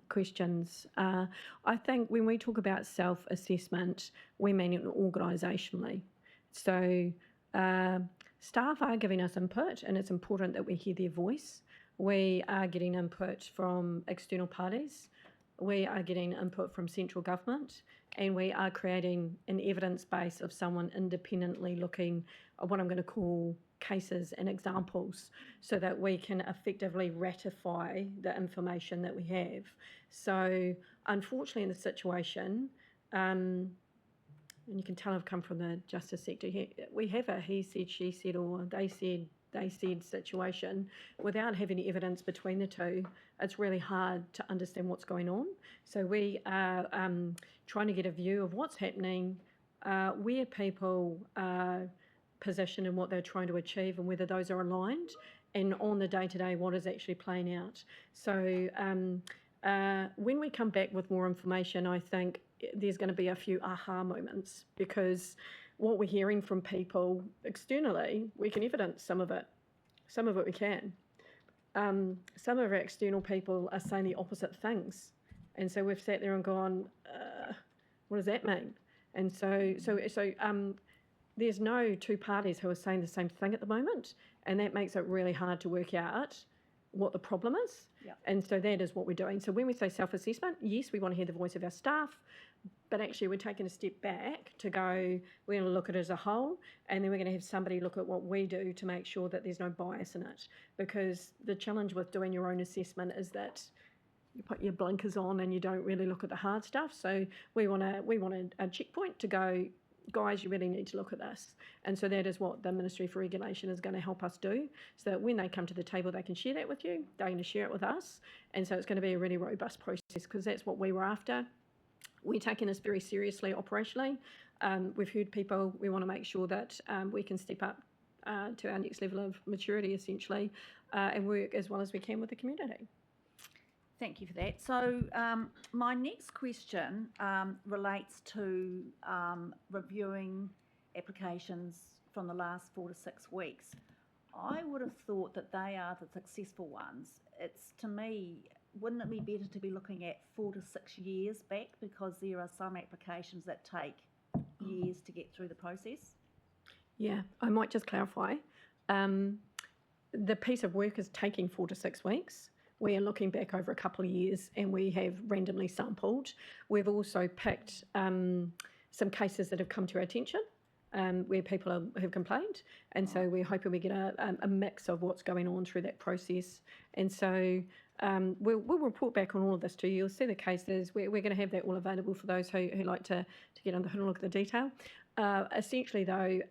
[SPEAKER 3] questions. I think when we talk about self-assessment, we mean it organisationally. So staff are giving us input, and it's important that we hear their voice. We are getting input from external parties. We are getting input from central government, and we are creating an evidence base of someone independently looking at what I'm going to call cases and examples, so that we can effectively ratify the information that we have. So unfortunately in the situation, and you can tell I've come from the justice sector here, we have a he said, she said, or they said situation. Without having evidence between the two, it's really hard to understand what's going on. So we are trying to get a view of what's happening, where people are positioned and what they're trying to achieve, and whether those are aligned, and on the day-to-day what is actually playing out. So when we come back with more information, I think there's going to be a few aha moments, because what we're hearing from people externally, we can evidence some of it we can. Some of our external people are saying the opposite things, and so we've sat there and gone, what does that mean? And so there's no two parties who are saying the same thing at the moment, and that makes it really hard to work out what the problem is.
[SPEAKER 8] Yep.
[SPEAKER 3] And so that is what we're doing. So when we say self-assessment, yes, we want to hear the voice of our staff, but actually we're taking a step back to go, we're going to look at it as a whole, and then we're going to have somebody look at what we do to make sure that there's no bias in it. Because the challenge with doing your own assessment is that you put your blinkers on and you don't really look at the hard stuff. So we want a checkpoint to go, guys, you really need to look at this. And so that is what the Ministry for Regulation is going to help us do, so that when they come to the table, they can share that with you, they're going to share it with us. And so it's going to be a really robust process, because that's what we were after. We're taking this very seriously operationally. We've heard people, we want to make sure that we can step up to our next level of maturity, essentially, and work as well as we can with the community.
[SPEAKER 8] Thank you for that. So my next question relates to reviewing applications from the last 4 to 6 weeks. I would have thought that they are the successful ones. It's, to me, wouldn't it be better to be looking at 4 to 6 years back, because there are some applications that take years to get through the process?
[SPEAKER 3] Yeah, I might just clarify. The piece of work is taking 4 to 6 weeks. We are looking back over a couple of years, and we have randomly sampled. We've also picked some cases that have come to our attention, where people have complained, and so we're hoping we get a mix of what's going on through that process. And so we'll report back on all of this to you. You'll see the cases. We're going to have that all available for those who like to get under the hood and look at the detail. Essentially, though,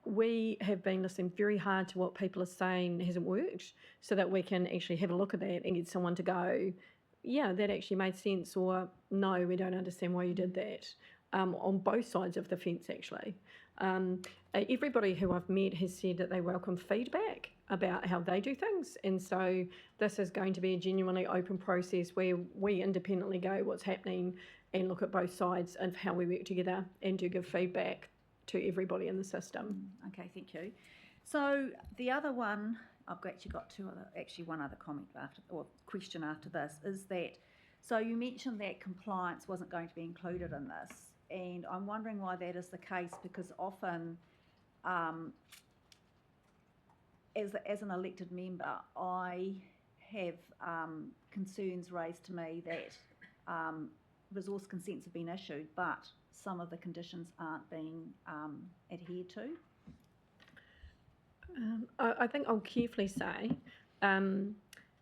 [SPEAKER 3] we have been listening very hard to what people are saying hasn't worked, so that we can actually have a look at that and get someone to go, yeah, that actually made sense, or no, we don't understand why you did that, on both sides of the fence, actually. Everybody who I've met has said that they welcome feedback about how they do things, and so this is going to be a genuinely open process where we independently go what's happening and look at both sides of how we work together, and do give feedback to everybody in the system.
[SPEAKER 8] Okay, thank you. So the other one, I've actually got one other comment after, or question after this, is that, So you mentioned that compliance wasn't going to be included in this, and I'm wondering why that is the case, because often, as an elected member, I have concerns raised to me that resource consents have been issued, but some of the conditions aren't being adhered to.
[SPEAKER 3] I think I'll carefully say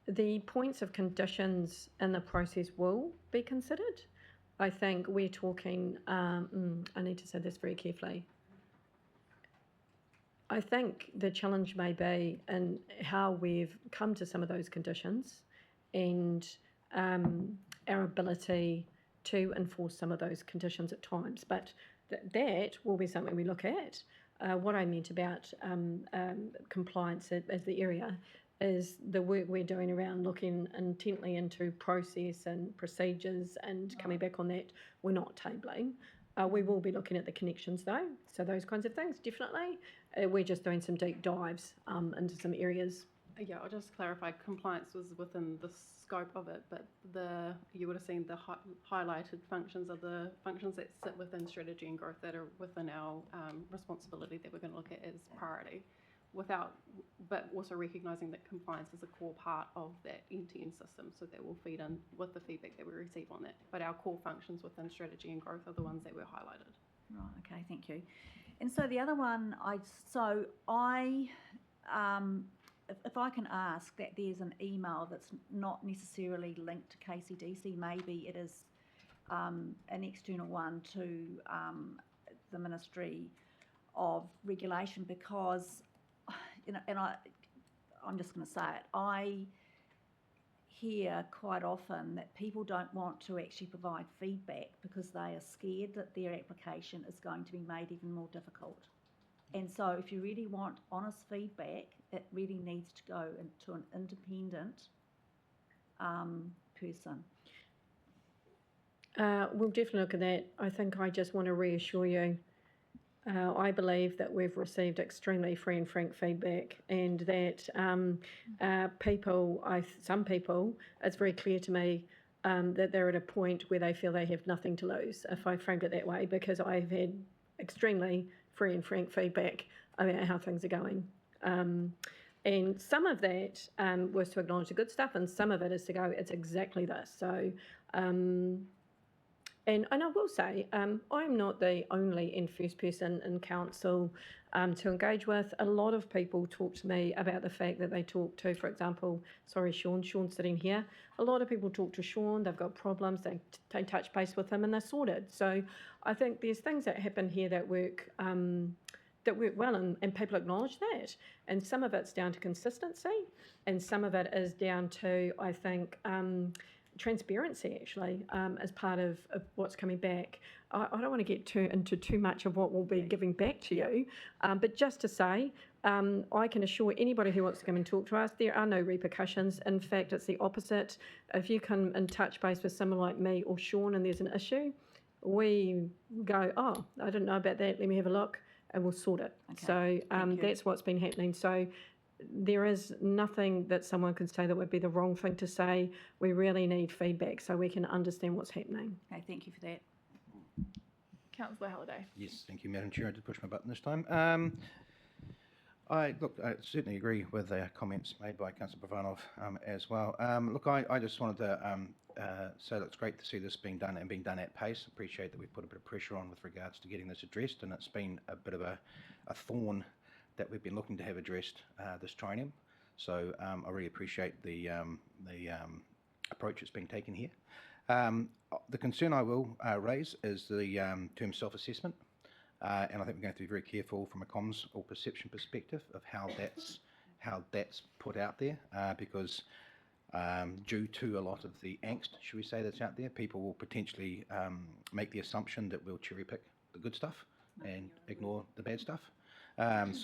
[SPEAKER 3] the points of conditions in the process will be considered. I think we're talking, I need to say this very carefully. I think the challenge may be in how we've come to some of those conditions and our ability to enforce some of those conditions at times. But that will be something we look at. What I meant about compliance as the area is the work we're doing around looking intently into process and procedures and coming back on that. We're not tabling. We will be looking at the connections though, so those kinds of things, definitely. We're just doing some deep dives into some areas.
[SPEAKER 4] Yeah, I'll just clarify, compliance was within the scope of it, but you would have seen the highlighted functions of the functions that sit within strategy and growth that are within our responsibility that we're going to look at as priority, but also recognising that compliance is a core part of that end-to-end system, so that will feed in with the feedback that we receive on that. But our core functions within strategy and growth are the ones that were highlighted.
[SPEAKER 8] Right, okay, thank you. And so the other one, if I can ask that there's an email that's not necessarily linked to KCDC, maybe it is an external one to the Ministry of Regulation, because, and I'm just going to say it, I hear quite often that people don't want to actually provide feedback because they are scared that their application is going to be made even more difficult. And so if you really want honest feedback, it really needs to go into an independent person.
[SPEAKER 3] We'll definitely look at that. I think I just want to reassure you, I believe that we've received extremely free and frank feedback, and that some people, it's very clear to me that they're at a point where they feel they have nothing to lose, if I framed it that way, because I've had extremely free and frank feedback about how things are going. And some of that was to acknowledge the good stuff, and some of it is to go, it's exactly this. So, and I will say, I'm not the only and first person in council to engage with. A lot of people talk to me about the fact that they talk to, for example, Sean's sitting here. A lot of people talk to Sean, they've got problems, they touch base with him and they're sorted. So I think there's things that happen here that work well, and people acknowledge that. And some of it's down to consistency, and some of it is down to, I think, transparency, actually, as part of what's coming back. I don't want to get into too much of what we'll be giving back to you, but just to say, I can assure anybody who wants to come and talk to us, there are no repercussions. In fact, it's the opposite. If you come and touch base with someone like me or Sean and there's an issue, we go, oh, I didn't know about that, let me have a look, and we'll sort it.
[SPEAKER 8] Okay.
[SPEAKER 3] So that's what's been happening. So there is nothing that someone can say that would be the wrong thing to say. We really need feedback so we can understand what's happening.
[SPEAKER 8] Okay, thank you for that.
[SPEAKER 1] Councillor Halliday.
[SPEAKER 9] Yes, thank you, Madam Chair. I did push my button this time. I certainly agree with the comments made by Councillor Provanov as well. I just wanted to say that it's great to see this being done and being done at pace. Appreciate that we've put a bit of pressure on with regards to getting this addressed, and it's been a bit of a thorn that we've been looking to have addressed this triennium. So I really appreciate the approach that's being taken here. The concern I will raise is the term self-assessment, and I think we're going to have to be very careful from a comms or perception perspective of how that's put out there, because due to a lot of the angst, should we say, that's out there, people will potentially make the assumption that we'll cherry pick the good stuff and ignore the bad stuff. And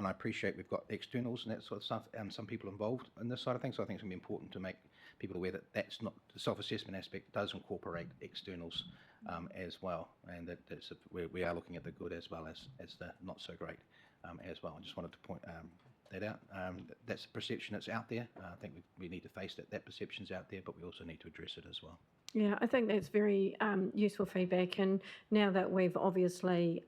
[SPEAKER 9] I appreciate we've got externals and that sort of stuff, and some people involved in this side of things. So I think it's going to be important to make people aware that that's not, the self-assessment aspect does incorporate externals as well, and that we are looking at the good as well as the not so great as well. I just wanted to that out. That's a perception that's out there. I think we need to face that perception's out there, but we also need to address it as well.
[SPEAKER 3] Yeah, I think that's very useful feedback. And now that we've obviously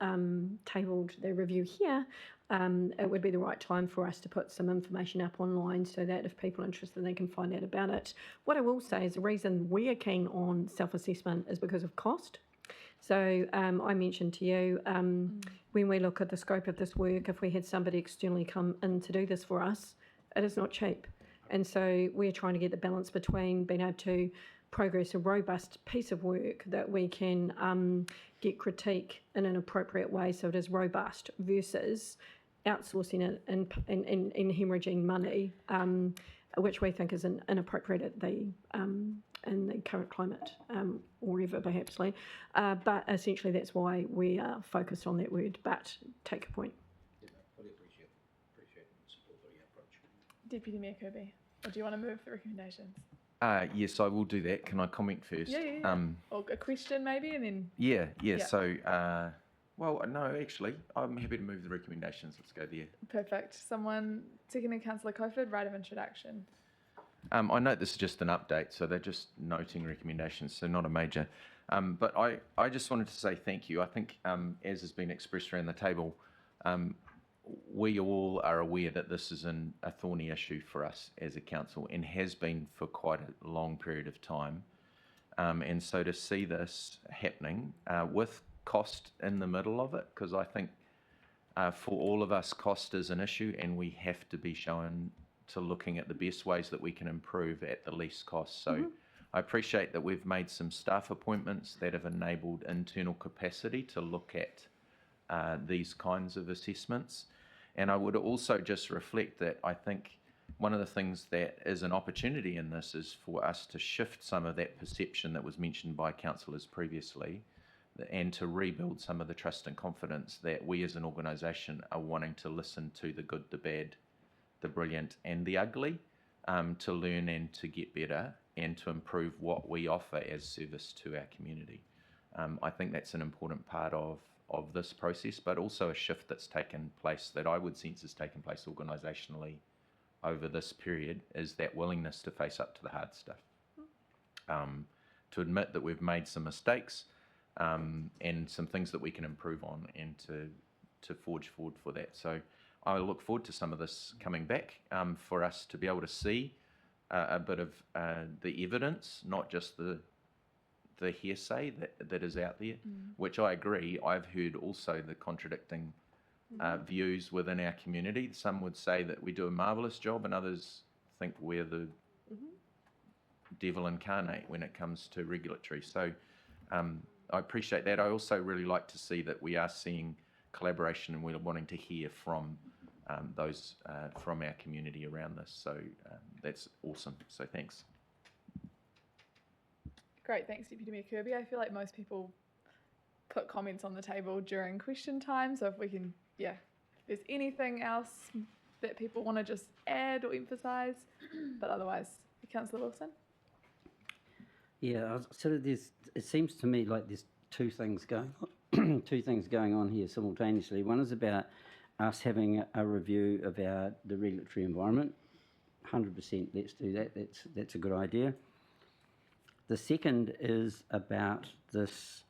[SPEAKER 3] tabled the review here, it would be the right time for us to put some information up online so that if people are interested, they can find out about it. What I will say is the reason we are keen on self-assessment is because of cost. So I mentioned to you, when we look at the scope of this work, if we had somebody externally come in to do this for us, it is not cheap. And so we're trying to get the balance between being able to progress a robust piece of work that we can get critique in an appropriate way so it is robust versus outsourcing it and hemorrhaging money, which we think is inappropriate at in the current climate, or ever perhaps. But essentially that's why we are focused on that word, but take a point.
[SPEAKER 9] Yeah, fully appreciate the support for the approach.
[SPEAKER 1] Deputy Mayor Kirby, or do you want to move the recommendations?
[SPEAKER 10] Yes, I will do that. Can I comment first?
[SPEAKER 1] Yeah. Or a question maybe, and then...
[SPEAKER 10] Yeah.
[SPEAKER 1] Yeah.
[SPEAKER 10] So, well, no, actually, I'm happy to move the recommendations. Let's go there.
[SPEAKER 1] Perfect. Someone, seconding Councillor Cofford, right of introduction.
[SPEAKER 10] I note this is just an update, so they're just noting recommendations, so not a major. But I just wanted to say thank you. I think, as has been expressed around the table, we all are aware that this is a thorny issue for us as a council and has been for quite a long period of time. And so to see this happening with cost in the middle of it, because I think for all of us cost is an issue and we have to be shown to looking at the best ways that we can improve at the least cost. So I appreciate that we've made some staff appointments that have enabled internal capacity to look at these kinds of assessments. And I would also just reflect that I think one of the things that is an opportunity in this is for us to shift some of that perception that was mentioned by councillors previously and to rebuild some of the trust and confidence that we as an organisation are wanting to listen to the good, the bad, the brilliant and the ugly, to learn and to get better and to improve what we offer as service to our community. I think that's an important part of this process, but also a shift that's taken place that I would sense has taken place organisationally over this period is that willingness to face up to the hard stuff, to admit that we've made some mistakes and some things that we can improve on and to forge forward for that. So I look forward to some of this coming back for us to be able to see a bit of the evidence, not just the hearsay that is out there, which I agree. I've heard also the contradicting views within our community. Some would say that we do a marvellous job and others think we're the devil incarnate when it comes to regulatory. So I appreciate that. I also really like to see that we are seeing collaboration and we're wanting to hear from those from our community around this. So that's awesome. So thanks.
[SPEAKER 1] Great, thanks Deputy Mayor Kirby. I feel like most people put comments on the table during question time, so if we can, if there's anything else that people want to just add or emphasise, but otherwise, Councillor Wilson.
[SPEAKER 5] Yeah, sort of it seems to me like there's two things going on here simultaneously. One is about us having a review of the regulatory environment. 100%, let's do that. That's a good idea. The second is about this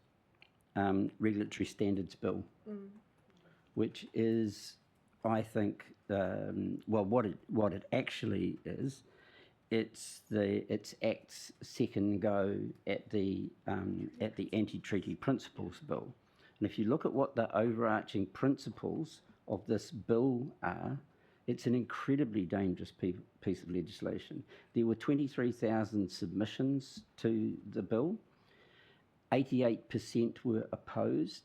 [SPEAKER 5] regulatory standards bill, which is, I think, what it actually is. It's ACT's second go at the anti-treaty principles bill, and if you look at what the overarching principles of this bill are, it's an incredibly dangerous piece of legislation. There were 23,000 submissions to the bill. 88% were opposed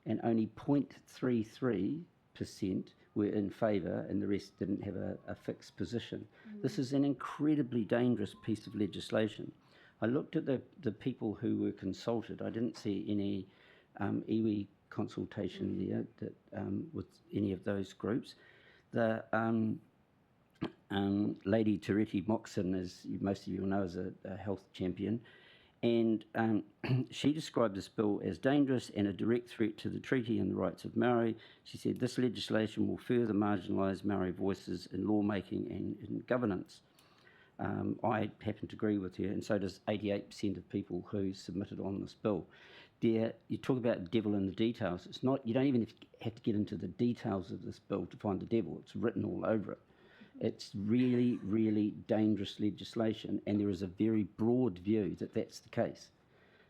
[SPEAKER 5] and only 0.33% were in favour and the rest didn't have a fixed position. This is an incredibly dangerous piece of legislation. I looked at the people who were consulted. I didn't see any iwi consultation there that, with any of those groups. The Lady Tereti Moxon, as most of you will know, is a health champion, And she described this bill as dangerous and a direct threat to the treaty and the rights of Maori. She said this legislation will further marginalise Maori voices in lawmaking and in governance. I happen to agree with her, and so does 88% of people who submitted on this bill. You talk about devil in the details. It's not. You don't even have to get into the details of this bill to find the devil. It's written all over it. It's really, really dangerous legislation, and there is a very broad view that that's the case.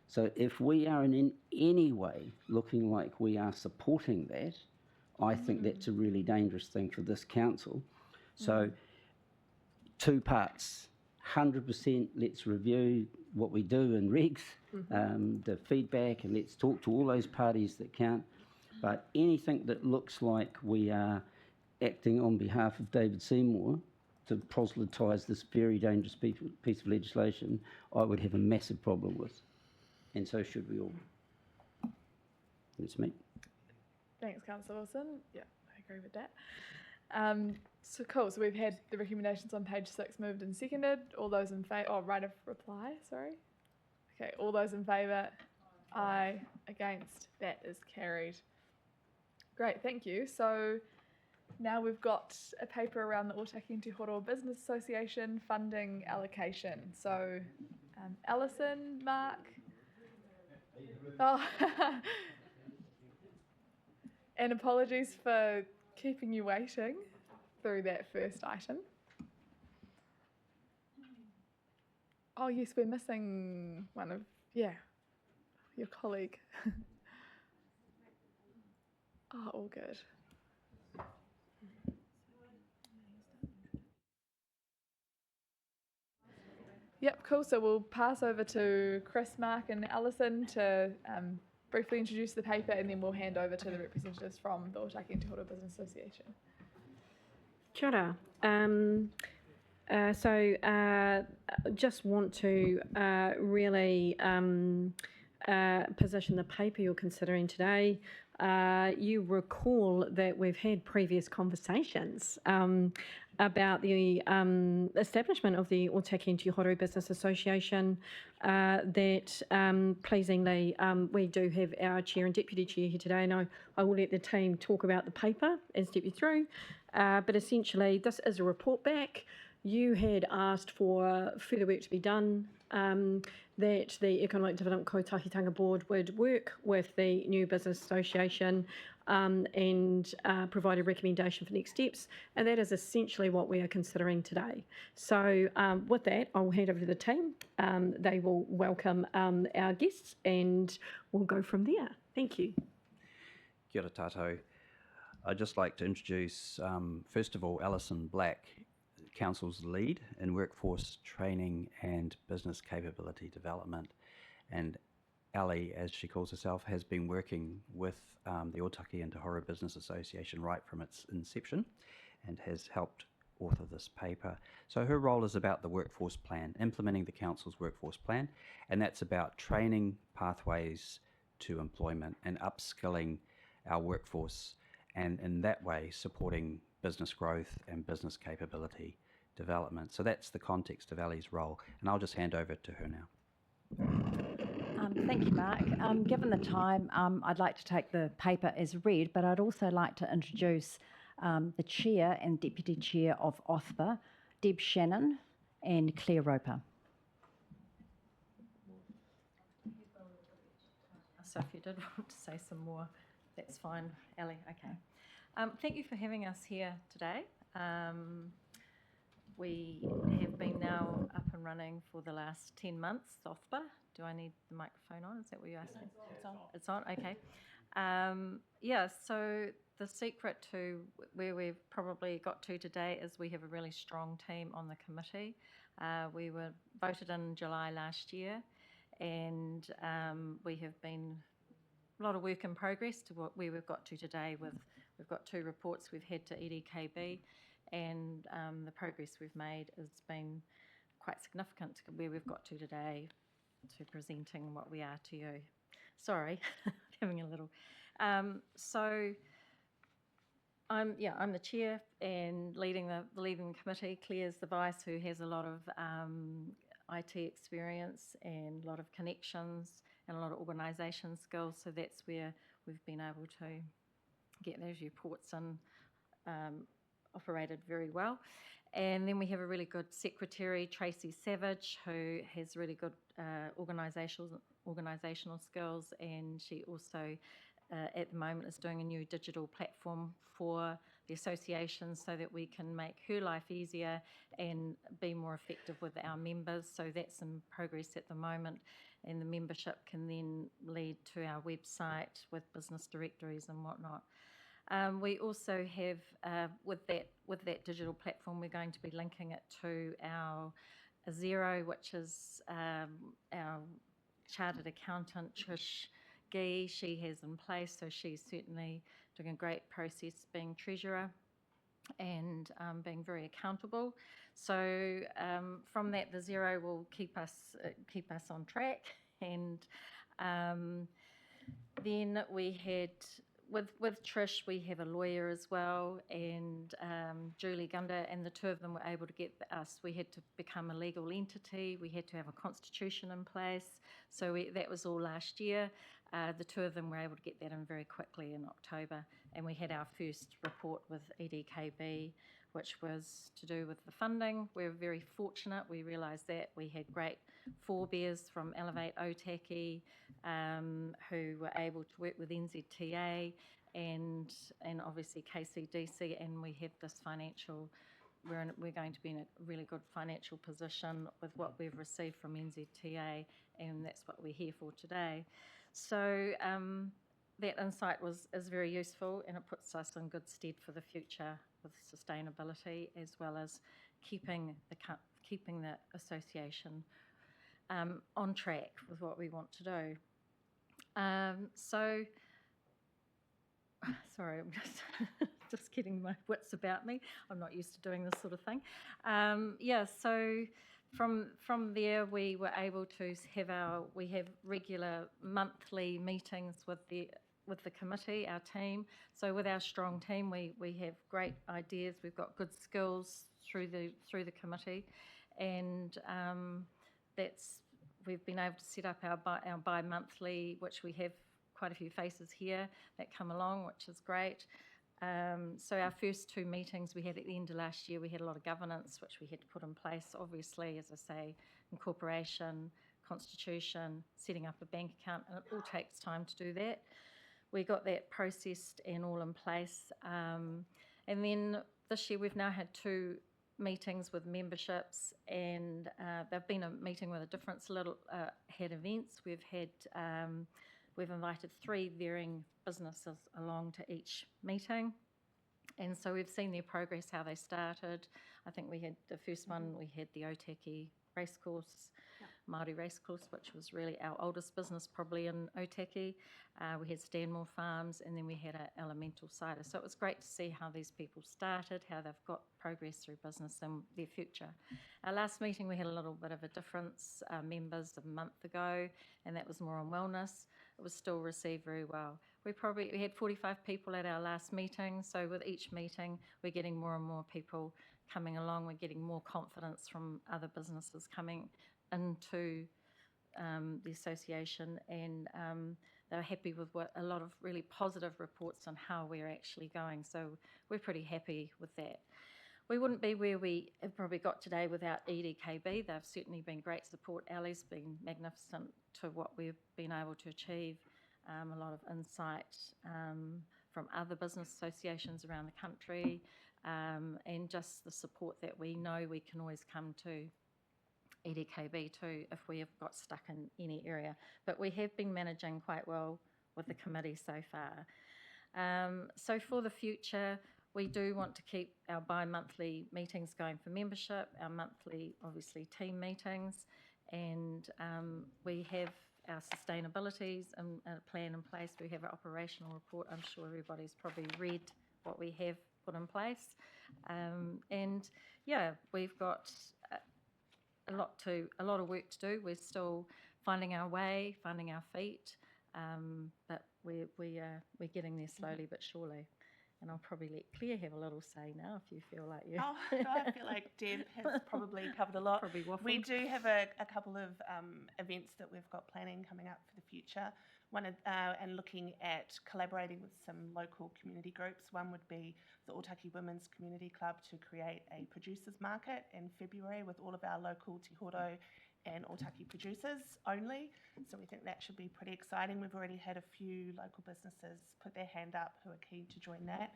[SPEAKER 5] So if we are in any way looking like we are supporting that, I think that's a really dangerous thing for this council. So 2 parts. 100% let's review what we do in regs, the feedback, and let's talk to all those parties that count. But anything that looks like we are acting on behalf of David Seymour to proselytise this very dangerous piece of legislation, I would have a massive problem with. And so should we all. That's me.
[SPEAKER 1] Thanks, Councillor Wilson. Yeah, I agree with that. So cool, so we've had the recommendations on page 6 moved and seconded. All those in favour, right of reply, sorry. Okay, all those in favour? Aye. Against? That is carried. Great, thank you. So now we've got a paper around the Otaki and Te Horo Business Association funding allocation. So Alison, Mark? Oh, and apologies for keeping you waiting through that first item. Oh yes, we're missing one of, your colleague. Oh, all good. Yep, cool. So we'll pass over to Chris, Mark and Alison to briefly introduce the paper, and then we'll hand over to the representatives from the Otaki and Te Horo Business Association.
[SPEAKER 3] Kia ora. Just want to really position the paper you're considering today. You recall that we've had previous conversations about the establishment of the Otaki and Te Horo Business Association, that pleasingly we do have our chair and deputy chair here today, and I will let the team talk about the paper and step you through. But essentially, this is a report back. You had asked for further work to be done, that the Economic Development Kotahitanga Board would work with the new business association and provide a recommendation for next steps, and that is essentially what we are considering today. So with that, I'll hand over to the team. They will welcome our guests, and we'll go from there. Thank you.
[SPEAKER 11] Kia ora tātou. I'd just like to introduce, first of all, Alison Black, Council's lead in workforce training and business capability development. And Ali, as she calls herself, has been working with the Otaki and Te Horo Business Association right from its inception and has helped author this paper. So her role is about the workforce plan, implementing the Council's workforce plan, and that's about training pathways to employment and upskilling our workforce, and in that way supporting business growth and business capability development. So that's the context of Ali's role, and I'll just hand over to her now.
[SPEAKER 8] Thank you, Mark. Given the time, I'd like to take the paper as read, but I'd also like to introduce the Chair and Deputy Chair of OTHPA, Deb Shannon and Claire Roper.
[SPEAKER 12] So if you did want to say some more, that's fine, Ali. Okay. Thank you for having us here today. We have been now up and running for the last 10 months, OTHPA. Do I need the microphone on? Is that what you're asking? It's on. It's on, okay. Yeah, so the secret to where we've probably got to today is we have a really strong team on the committee. We were voted in July last year, and we have been a lot of work in progress to where we've got to today. We've got 2 reports we've had to EDKB, and the progress we've made has been quite significant to where we've got to today, to presenting what we are to you. Sorry, having a little. So I'm the chair and leading the committee. Claire's the vice, who has a lot of IT experience and a lot of connections and a lot of organisation skills. So that's where we've been able to get those reports in, operated very well. And then we have a really good secretary, Tracy Savage, who has really good organisational skills, and she also at the moment is doing a new digital platform for the association so that we can make her life easier and be more effective with our members. So that's in progress at the moment, and the membership can then lead to our website with business directories and whatnot. We also have, with that digital platform, we're going to be linking it to our Xero, which is our chartered accountant, Trish Gee, she has in place, so she's certainly doing a great process being treasurer and being very accountable. So from that, the Xero will keep us on track. And then we had, with Trish, we have a lawyer as well, and Julie Gunda, and the two of them were able to get us. We had to become a legal entity. We had to have a constitution in place. So that was all last year. The two of them were able to get that in very quickly in October, and we had our first report with EDKB, which was to do with the funding. We're very fortunate. We realised that we had great forebears from Elevate Otaki, who were able to work with NZTA and obviously KCDC, and we have this financial. We're going to be in a really good financial position with what we've received from NZTA, and that's what we're here for today. So that insight is very useful, and it puts us in good stead for the future with sustainability, as well as keeping the association on track with what we want to do. So, sorry, I'm just getting my wits about me. I'm not used to doing this sort of thing. So from there, we were able to have regular monthly meetings with the committee, our team. So with our strong team, we have great ideas. We've got good skills through the committee, and we've been able to set up our bi-monthly, which we have quite a few faces here that come along, which is great. So our first two meetings we had at the end of last year, we had a lot of governance, which we had to put in place. Obviously, as I say, incorporation, constitution, setting up a bank account, and it all takes time to do that. We got that processed and all in place. And then this year we've now had two meetings with memberships, and they've been a meeting with a different little had events. We've invited 3 varying businesses along to each meeting, and so we've seen their progress, how they started. I think we had the first one, we had the Otaki Racecourse, Māori Racecourse, which was really our oldest business probably in Otaki. We had Stanmore Farms, and then we had a Elemental Cider. So it was great to see how these people started, how they've got progress through business and their future. Our last meeting, we had a little bit of a difference, members a month ago, and that was more on wellness. It was still received very well. We had 45 people at our last meeting, so with each meeting, we're getting more and more people coming along. We're getting more confidence from other businesses coming into the association, and they're happy with a lot of really positive reports on how we're actually going. So we're pretty happy with that. We wouldn't be where we have probably got today without EDKB. They've certainly been great support. Ali's been magnificent to what we've been able to achieve. A lot of insight from other business associations around the country, and just the support that we know we can always come to EDKB too if we have got stuck in any area. But we have been managing quite well with the committee so far. So for the future, we do want to keep our bi-monthly meetings going for membership, our monthly, obviously, team meetings, and we have our sustainabilities and a plan in place. We have an operational report. I'm sure everybody's probably read what we have put in place. And yeah, we've got a lot of work to do. We're still finding our way, finding our feet, but we're getting there slowly but surely. And I'll probably let Claire have a little say now if you feel like you.
[SPEAKER 13] Oh, no, I feel like Deb has probably covered a lot.
[SPEAKER 12] Probably waffled.
[SPEAKER 13] We do have a couple of events that we've got planning coming up for the future. And looking at collaborating with some local community groups. One would be the Otaki Women's Community Club to create a producers market in February with all of our local Te Horo and Otaki producers only. So we think that should be pretty exciting. We've already had a few local businesses put their hand up who are keen to join that.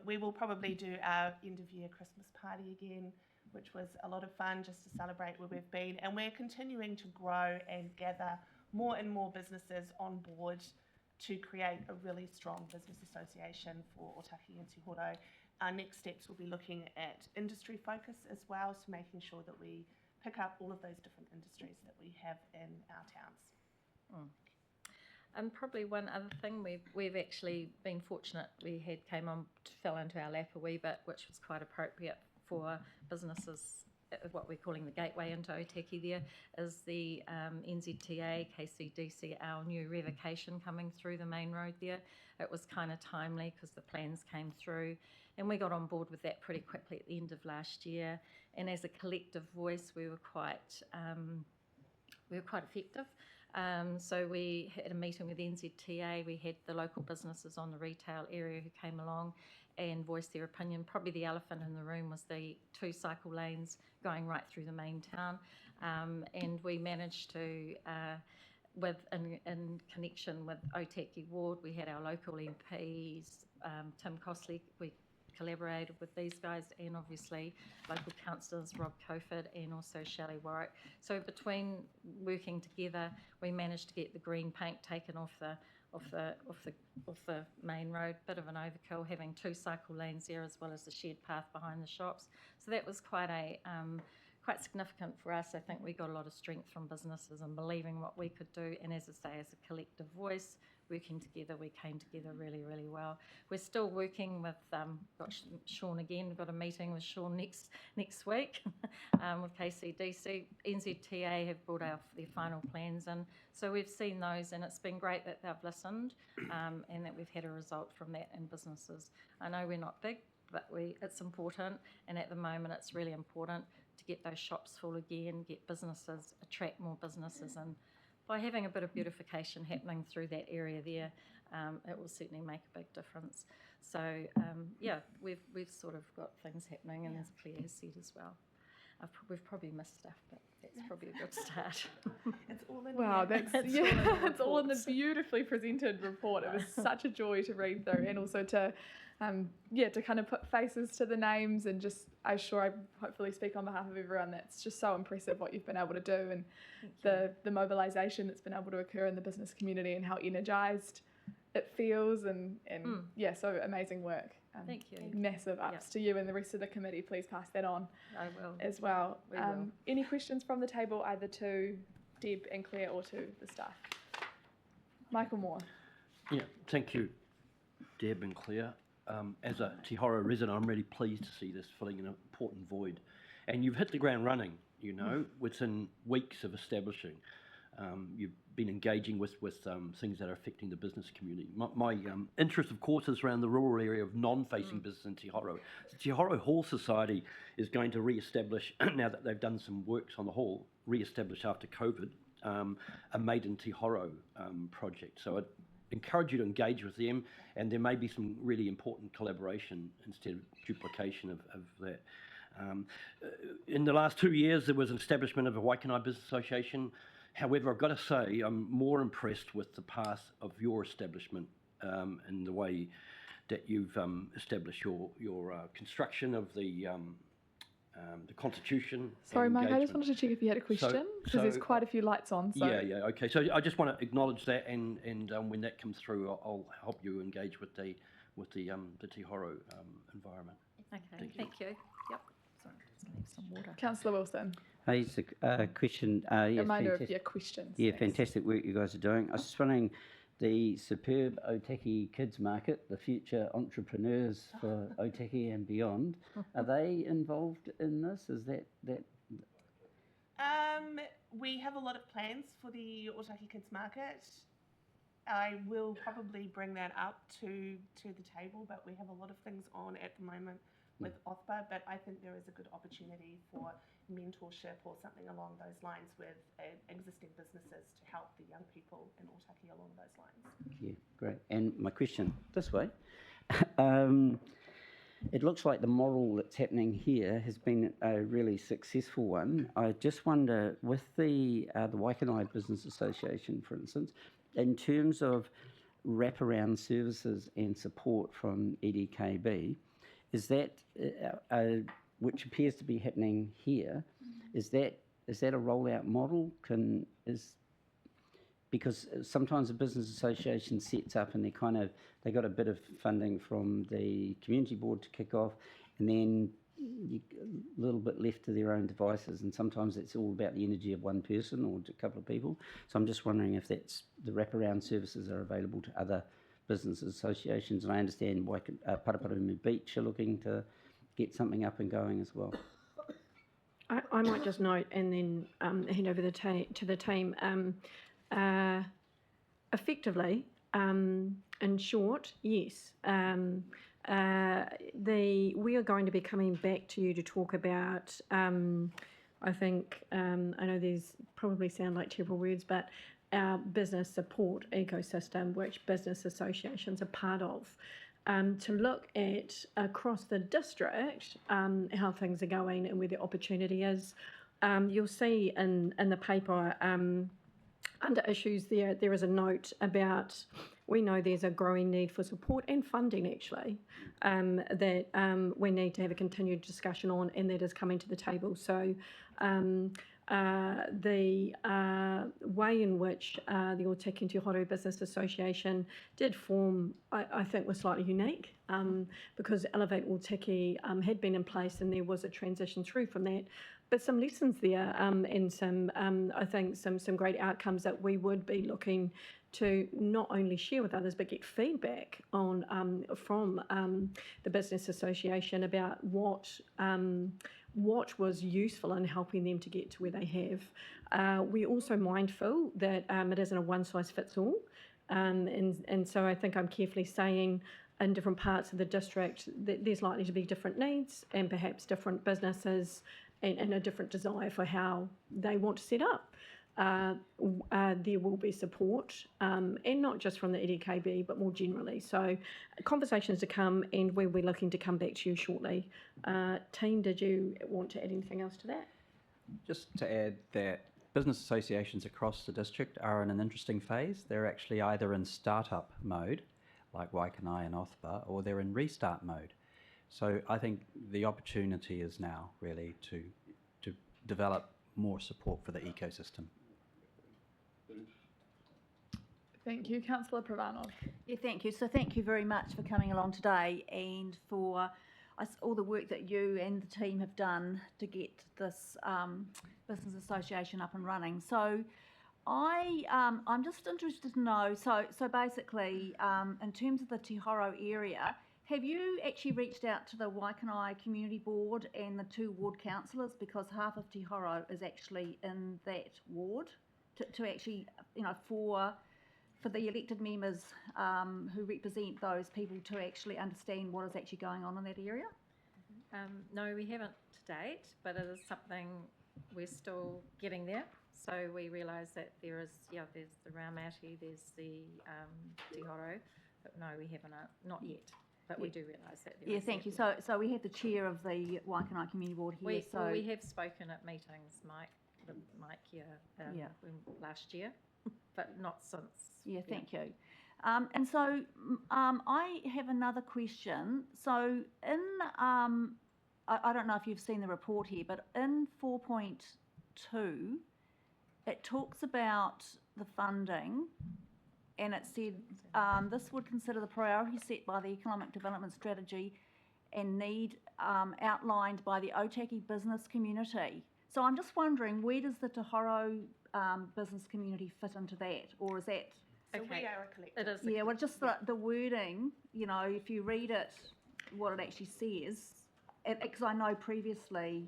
[SPEAKER 13] We will probably do our end of year Christmas party again, which was a lot of fun just to celebrate where we've been. And we're continuing to grow and gather more and more businesses on board to create a really strong business association for Otaki and Te Horo. Our next steps will be looking at industry focus as well, so making sure that we pick up all of those different industries that we have in our towns.
[SPEAKER 12] And probably one other thing, we've actually been fortunate, fell into our lap a wee bit, which was quite appropriate for businesses. What we're calling the gateway into Otaki there is the NZTA, KCDC, our new revocation coming through the main road there. It was kind of timely because the plans came through and we got on board with that pretty quickly at the end of last year. And as a collective voice, we were quite effective. So we had a meeting with NZTA. We had the local businesses on the retail area who came along and voiced their opinion. Probably the elephant in the room was the 2 cycle lanes going right through the main town. And we managed to, in connection with Otaki Ward, we had our local MPs, Tim Costley, we collaborated with these guys, and obviously local councillors Rob Coford and also Shelley Warwick. So between working together, we managed to get the green paint taken off the main road. Bit of an overkill having 2 cycle lanes there as well as the shared path behind the shops. So that was quite significant for us. I think we got a lot of strength from businesses and believing what we could do. And as I say, as a collective voice, working together, we came together really, really well. We're still working with got Sean again. We've got a meeting with Sean next week with KCDC. NZTA have brought out their final plans in, so we've seen those, and it's been great that they've listened and that we've had a result from that in businesses. I know we're not big, but it's important, and at the moment it's really important to get those shops full again, get businesses, attract more businesses, and by having a bit of beautification happening through that area there, it will certainly make a big difference. So we've sort of got things happening, and as Claire has said as well, we've probably missed stuff, but that's probably a good start.
[SPEAKER 13] It's all in
[SPEAKER 1] Wow,
[SPEAKER 13] there.
[SPEAKER 1] it's all in the beautifully presented report. It was such a joy to read through, and also to kind of put faces to the names, and just I hopefully speak on behalf of everyone. That's just so impressive what you've been able to do, and the mobilisation that's been able to occur in the business community, and how energised it feels, and so amazing work.
[SPEAKER 12] Thank you.
[SPEAKER 1] Massive ups to you and the rest of the committee. Please pass that on.
[SPEAKER 12] I will.
[SPEAKER 1] As well.
[SPEAKER 12] We will.
[SPEAKER 1] Any questions from the table, either to Deb and Claire or to the staff? Michael Moore.
[SPEAKER 14] Yeah, thank you, Deb and Claire. As a Te Horo resident, I'm really pleased to see this filling an important void. And you've hit the ground running, within weeks of establishing. You've been engaging with things that are affecting the business community. My interest, of course, is around the rural area of non-facing business in Te Horo. The Te Horo Hall Society is going to re-establish, now that they've done some works on the hall, re-establish after COVID, a Made in Te Horo project. So I'd encourage you to engage with them, and there may be some really important collaboration instead of duplication of that. In the last 2 years, there was an establishment of a Waikanai Business Association. However, I've got to say, I'm more impressed with the path of your establishment and the way that you've established your construction of the Constitution.
[SPEAKER 1] Sorry, Mike, I just wanted to check if you had a question, because there's quite a few lights on. So.
[SPEAKER 14] Yeah, okay. So I just want to acknowledge that, and when that comes through, I'll help you engage with the Te Horo environment.
[SPEAKER 12] Okay, thank you. Yep. Sorry, just going to have some water.
[SPEAKER 1] Councillor Wilson.
[SPEAKER 5] It's a question.
[SPEAKER 1] Reminder of your questions.
[SPEAKER 5] Yeah, fantastic work you guys are doing. I was just wondering, the superb Otaki Kids Market, the future entrepreneurs for Otaki and beyond, are they involved in this? Is that?
[SPEAKER 13] We have a lot of plans for the Otaki Kids Market. I will probably bring that up to the table, but we have a lot of things on at the moment with OFBA, but I think there is a good opportunity for mentorship or something along those lines with existing businesses to help the young people in Otaki along those lines.
[SPEAKER 5] Yeah, great. And my question this way. It looks like the model that's happening here has been a really successful one. I just wonder, with the Waikanai Business Association, for instance, in terms of wraparound services and support from EDKB, is that, which appears to be happening here, is that a rollout model? Because sometimes a business association sets up and they got a bit of funding from the community board to kick off, and then a little bit left to their own devices, and sometimes it's all about the energy of one person or a couple of people. So I'm just wondering if that's the wraparound services are available to other business associations, and I understand Paraparaumu Beach are looking to get something up and going as well.
[SPEAKER 3] I might just note and then hand over to the team. Effectively, in short, yes. We are going to be coming back to you to talk about, I think, I know these probably sound like terrible words, but our business support ecosystem, which business associations are part of, to look at across the district how things are going and where the opportunity is. You'll see in the paper, under issues there is a note about, we know there's a growing need for support and funding actually, that we need to have a continued discussion on, and that is coming to the table. So the way in which the Otaki and Te Horo Business Association did form, I think, was slightly unique, because Elevate Otaki had been in place and there was a transition through from that. But some lessons there, and some, I think, some great outcomes that we would be looking to not only share with others, but get feedback on from the business association about what was useful in helping them to get to where they have. We're also mindful that it isn't a one-size-fits-all, and so I think I'm carefully saying in different parts of the district that there's likely to be different needs and perhaps different businesses and a different desire for how they want to set up. There will be support, and not just from the EDKB, but more generally. So conversations to come, and we'll be looking to come back to you shortly. Team, did you want to add anything else to that?
[SPEAKER 11] Just to add that business associations across the district are in an interesting phase. They're actually either in startup mode, like Waikanai and OFBA, or they're in restart mode. So I think the opportunity is now really to develop more support for the ecosystem.
[SPEAKER 1] Thank you. Councillor Pravanov.
[SPEAKER 8] Yeah, thank you. So thank you very much for coming along today and for all the work that you and the team have done to get this business association up and running. So I'm just interested to know, so basically in terms of the Te Horo area, have you actually reached out to the Waikanai Community Board and the 2 ward councillors, because half of Te Horo is actually in that ward, to actually, for the elected members who represent those people to actually understand what is actually going on in that area?
[SPEAKER 12] No, we haven't to date, but it is something we're still getting there. So we realise that there's the Raumati, there's the Te Horo, but no, we haven't, not yet. But we do realise that.
[SPEAKER 8] Yeah, thank you. So we have the chair of the Waikanai Community Board here.
[SPEAKER 12] We have spoken at meetings, Mike here last year, but not since.
[SPEAKER 8] Yeah, thank you. And so I have another question. So in, I don't know if you've seen the report here, but in 4.2, it talks about the funding, and it said this would consider the priorities set by the Economic Development Strategy and need outlined by the Otaki business community. So I'm just wondering, where does the Te Horo business community fit into that, or is that?
[SPEAKER 13] So we are a collective.
[SPEAKER 12] It is.
[SPEAKER 8] Yeah, well, just the wording, if you read it, what it actually says, because I know previously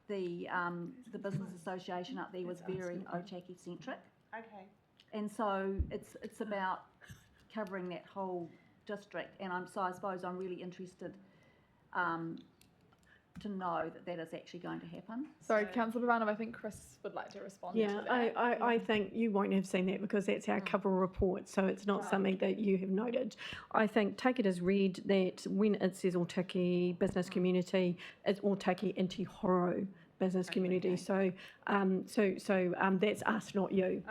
[SPEAKER 8] the business association up there was very Otaki centric.
[SPEAKER 13] Okay.
[SPEAKER 8] and so it's about covering that whole district. And I suppose I'm really interested to know that that is actually going to happen.
[SPEAKER 1] Sorry, Councillor Pavanov, I think Chris would like to respond
[SPEAKER 3] Yeah,
[SPEAKER 1] to that.
[SPEAKER 3] I think you won't have seen that because that's our cover report, so it's not something that you have noted. I think take it as read that when it says Otaki business community, it's Otaki and Te Horo business community. So that's us, not you.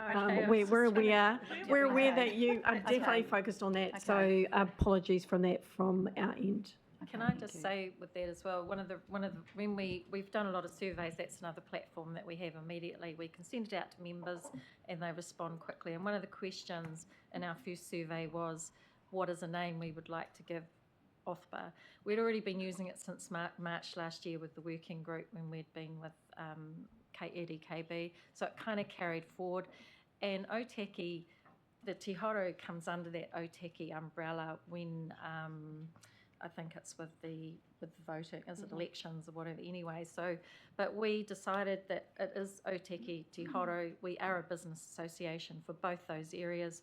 [SPEAKER 3] We're aware that you are definitely focused on that. So apologies from that from our end.
[SPEAKER 12] Can I just say with that as well, when we've done a lot of surveys, that's another platform that we have immediately. We can send it out to members and they respond quickly. And one of the questions in our first survey was, what is a name we would like to give OFBA? We'd already been using it since March last year with the working group when we'd been with EDKB, so it kind of carried forward. And Otaki, the Te Horo comes under that Otaki umbrella when I think it's with the voting, is it elections or whatever anyway. So, but we decided that it is Otaki Te Horo. We are a business association for both those areas.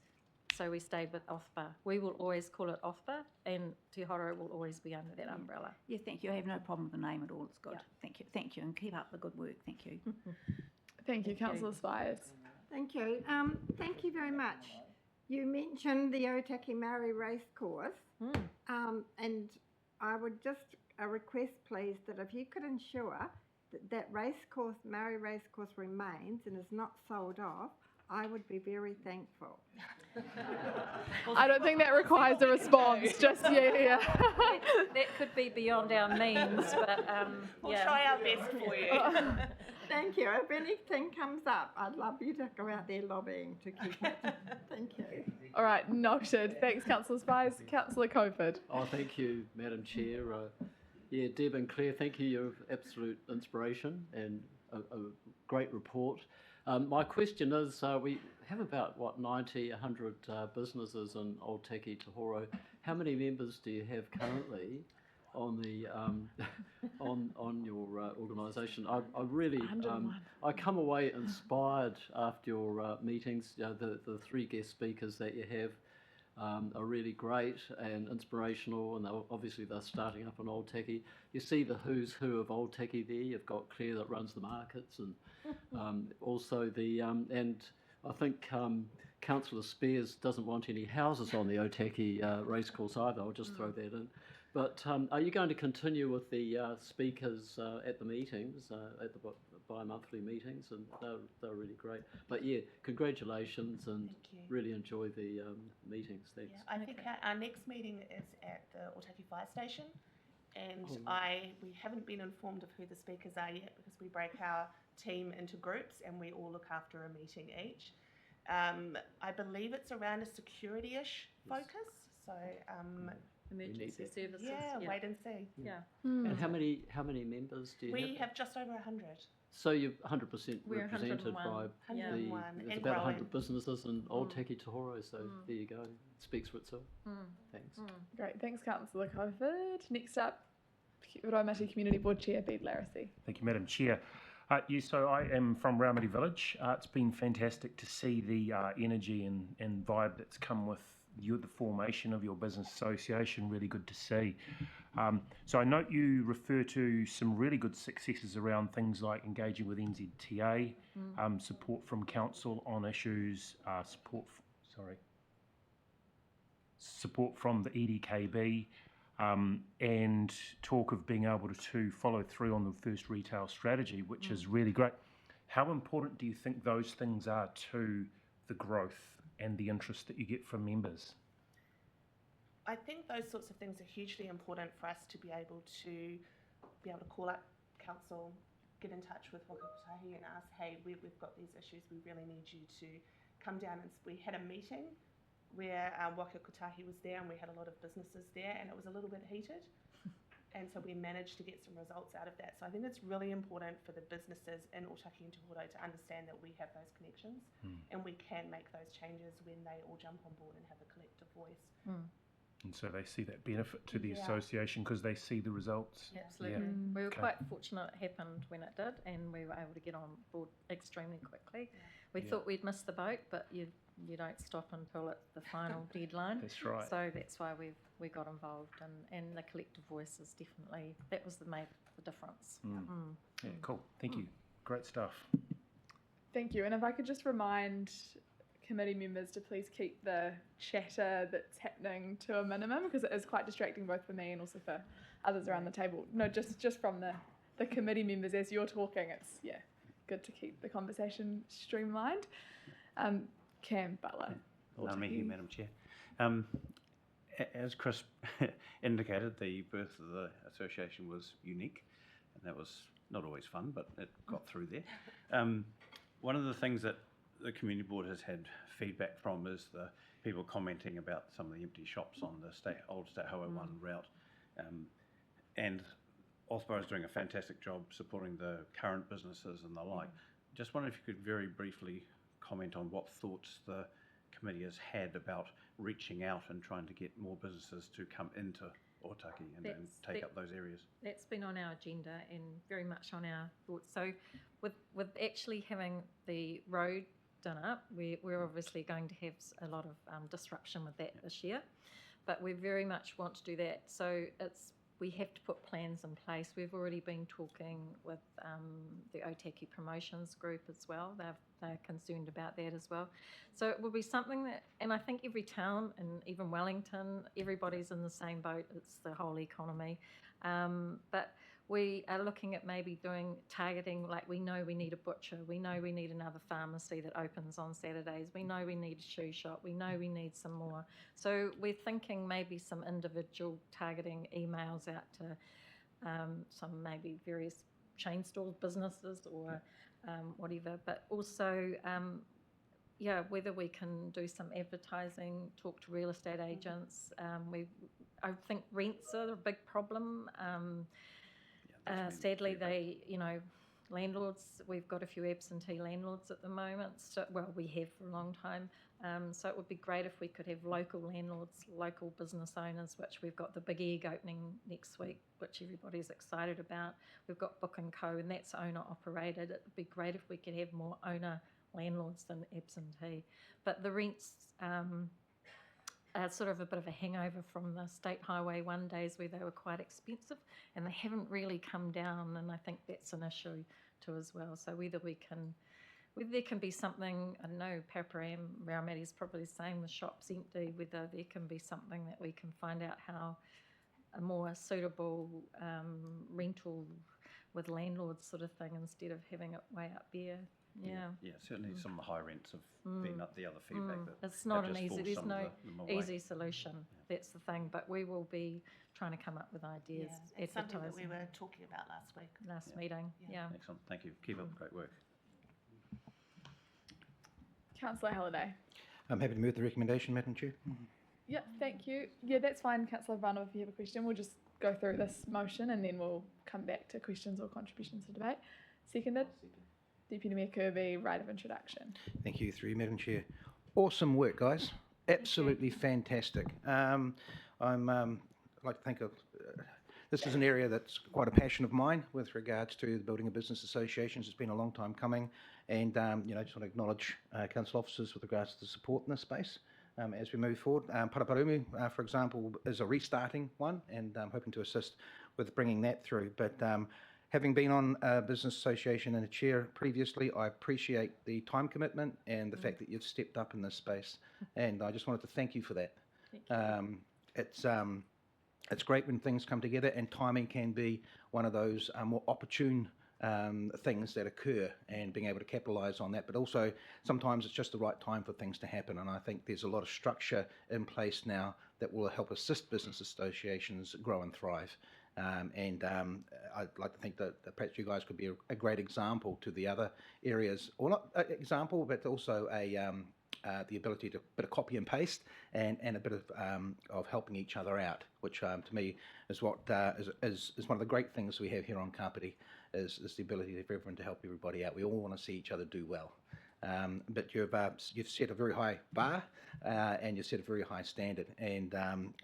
[SPEAKER 12] So we stayed with OFBA. We will always call it OFBA, and Te Horo will always be under that umbrella.
[SPEAKER 8] Yeah, thank you. I have no problem with the name at all. It's good. Yeah. Thank you, and keep up the good work. Thank you.
[SPEAKER 1] Thank you, Councillor Spires.
[SPEAKER 15] Thank you. Thank you very much. You mentioned the Otaki Maori Racecourse, and I would just request, please, that if you could ensure that racecourse, Maori Racecourse remains and is not sold off, I would be very thankful.
[SPEAKER 1] I don't think that requires a response. Just yeah.
[SPEAKER 12] That could be beyond our means, but
[SPEAKER 13] we'll try our best for you.
[SPEAKER 15] Thank you. If anything comes up, I'd love you to go out there lobbying to keep it. Thank you.
[SPEAKER 1] All right, noted. Thanks, Councillor Spires. Councillor Cofford.
[SPEAKER 7] Oh, thank you, Madam Chair. Yeah, Deb and Claire, thank you. You're absolute inspiration and a great report. My question is, we have about, 90, 100 businesses in Otaki Te Horo. How many members do you have currently on the on your organisation? I really I come away inspired after your meetings. The three guest speakers that you have are really great and inspirational, and obviously they're starting up in Otaki. You see the who's who of Otaki there. You've got Claire that runs the markets, and also the and I think Councillor Spears doesn't want any houses on the Otaki racecourse either. I'll just throw that in. But are you going to continue with the speakers at the meetings, at the bi-monthly meetings? And they're really great. But yeah, congratulations, and really enjoy the meetings. Thanks.
[SPEAKER 13] Yeah, I think our next meeting is at the Otaki Fire Station, and we haven't been informed of who the speakers are yet because we break our team into groups and we all look after a meeting each. I believe it's around a security-ish focus, so.
[SPEAKER 12] Emergency services.
[SPEAKER 13] Yeah, wait and see.
[SPEAKER 12] Yeah.
[SPEAKER 7] And how many members do you have?
[SPEAKER 13] We have just over 100.
[SPEAKER 7] So you're 100%
[SPEAKER 12] We're
[SPEAKER 7] represented by
[SPEAKER 13] 101
[SPEAKER 7] there's
[SPEAKER 13] and
[SPEAKER 7] about
[SPEAKER 13] growing.
[SPEAKER 7] 100 businesses in Otaki Te Horo, so there you go. It speaks for itself. Thanks.
[SPEAKER 1] Great, thanks, Councillor Cofford. Next up, Raumati Community Board Chair, Bede Larissy.
[SPEAKER 16] Thank you, Madam Chair. So I am from Raumati Village. It's been fantastic to see the energy and vibe that's come with the formation of your business association. Really good to see. So I note you refer to some really good successes around things like engaging with NZTA, support from council on issues, support from the EDKB, and talk of being able to follow through on the first retail strategy, which is really great. How important do you think those things are to the growth and the interest that you get from members?
[SPEAKER 13] I think those sorts of things are hugely important for us to be able to call up council, get in touch with Waka Kotahi and ask, hey, we've got these issues, we really need you to come down. And we had a meeting where Waka Kotahi was there and we had a lot of businesses there, and it was a little bit heated. And so we managed to get some results out of that. So I think it's really important for the businesses in Otaki and Te Horo to understand that we have those connections and we can make those changes when they all jump on board and have a collective voice.
[SPEAKER 16] And so they see that benefit to the association because they see the results.
[SPEAKER 12] Absolutely. We were quite fortunate it happened when it did, and we were able to get on board extremely quickly. We
[SPEAKER 16] Yeah.
[SPEAKER 12] thought we'd missed the boat, but you don't stop until it's the final deadline.
[SPEAKER 16] That's right.
[SPEAKER 12] So that's why we got involved, and the collective voice is definitely, that was made the difference.
[SPEAKER 16] Yeah, cool. Thank you. Great stuff.
[SPEAKER 1] Thank you. And if I could just remind committee members to please keep the chatter that's happening to a minimum, because it is quite distracting both for me and also for others around the table. No, just from the committee members as you're talking, it's good to keep the conversation streamlined. Cam Butler.
[SPEAKER 17] Me here, Madam Chair. As Chris indicated, the birth of the association was unique, and that was not always fun, but it got through there. One of the things that the community board has had feedback from is the people commenting about some of the empty shops on the old State Highway 1 route. And Osborne is doing a fantastic job supporting the current businesses and the like. Just wonder if you could very briefly comment on what thoughts the committee has had about reaching out and trying to get more businesses to come into Otaki and take up those areas.
[SPEAKER 12] That's been on our agenda and very much on our thoughts. So with actually having the road done up, we're obviously going to have a lot of disruption with that this year, but we very much want to do that. So we have to put plans in place. We've already been talking with the Otaki Promotions Group as well. They're concerned about that as well. So it will be something that, and I think every town, and even Wellington, everybody's in the same boat. It's the whole economy. But we are looking at maybe targeting, like we know we need a butcher, we know we need another pharmacy that opens on Saturdays, we know we need a shoe shop, we know we need some more. So we're thinking maybe some individual targeting emails out to some maybe various chain store businesses or whatever, but also whether we can do some advertising, talk to real estate agents. I think rents are a big problem. Sadly, landlords, we've got a few absentee landlords at the moment. So, we have for a long time. So it would be great if we could have local landlords, local business owners, which we've got the Big Egg opening next week, which everybody's excited about. We've got Book & Co, and that's owner operated. It would be great if we could have more owner landlords than absentee. But the rents are sort of a bit of a hangover from the State Highway 1 days where they were quite expensive, and they haven't really come down, and I think that's an issue too as well. So whether there can be something, I don't know, Paraparam, Raumati's probably the same, the shop's empty, whether there can be something that we can find out how a more suitable rental with landlords sort of thing instead of having it way up there.
[SPEAKER 17] Yeah, certainly some of the high rents have been up the other feedback. That
[SPEAKER 12] it's not
[SPEAKER 17] have
[SPEAKER 12] an
[SPEAKER 17] just
[SPEAKER 12] easy,
[SPEAKER 17] forced
[SPEAKER 12] there's
[SPEAKER 17] some
[SPEAKER 12] no
[SPEAKER 17] of them away.
[SPEAKER 12] easy solution. That's the thing, but we will be trying to come up with ideas,
[SPEAKER 13] it's something that
[SPEAKER 12] advertising.
[SPEAKER 13] we were talking about last week.
[SPEAKER 12] Last meeting, yeah.
[SPEAKER 17] Excellent, thank you. Keep up the great work.
[SPEAKER 1] Councillor Halliday.
[SPEAKER 9] I'm happy to move the recommendation, Madam Chair.
[SPEAKER 1] Yeah, thank you. Yeah, that's fine, Councillor Varnum, if you have a question. We'll just go through this motion and then we'll come back to questions or contributions to debate. Seconded. Deputy Mayor Kirby, right of introduction.
[SPEAKER 9] Thank you, through you, Madam Chair. Awesome work, guys. Absolutely fantastic. I'd like to think of this is an area that's quite a passion of mine with regards to the building of business associations. It's been a long time coming, and I just want to acknowledge council officers with regards to the support in this space as we move forward. Paraparumu, for example, is a restarting one, and I'm hoping to assist with bringing that through. But having been on a business association and a chair previously, I appreciate the time commitment and the fact that you've stepped up in this space, and I just wanted to thank you for that. It's great when things come together, and timing can be one of those more opportune things that occur, and being able to capitalise on that. But also, sometimes it's just the right time for things to happen, and I think there's a lot of structure in place now that will help assist business associations grow and thrive. I'd like to think that perhaps you guys could be a great example to the other areas, or not an example, but also the ability to bit of copy and paste and a bit of helping each other out, which to me is what is one of the great things we have here on Kapiti, is the ability for everyone to help everybody out. We all want to see each other do well. But you've set a very high bar and you've set a very high standard, and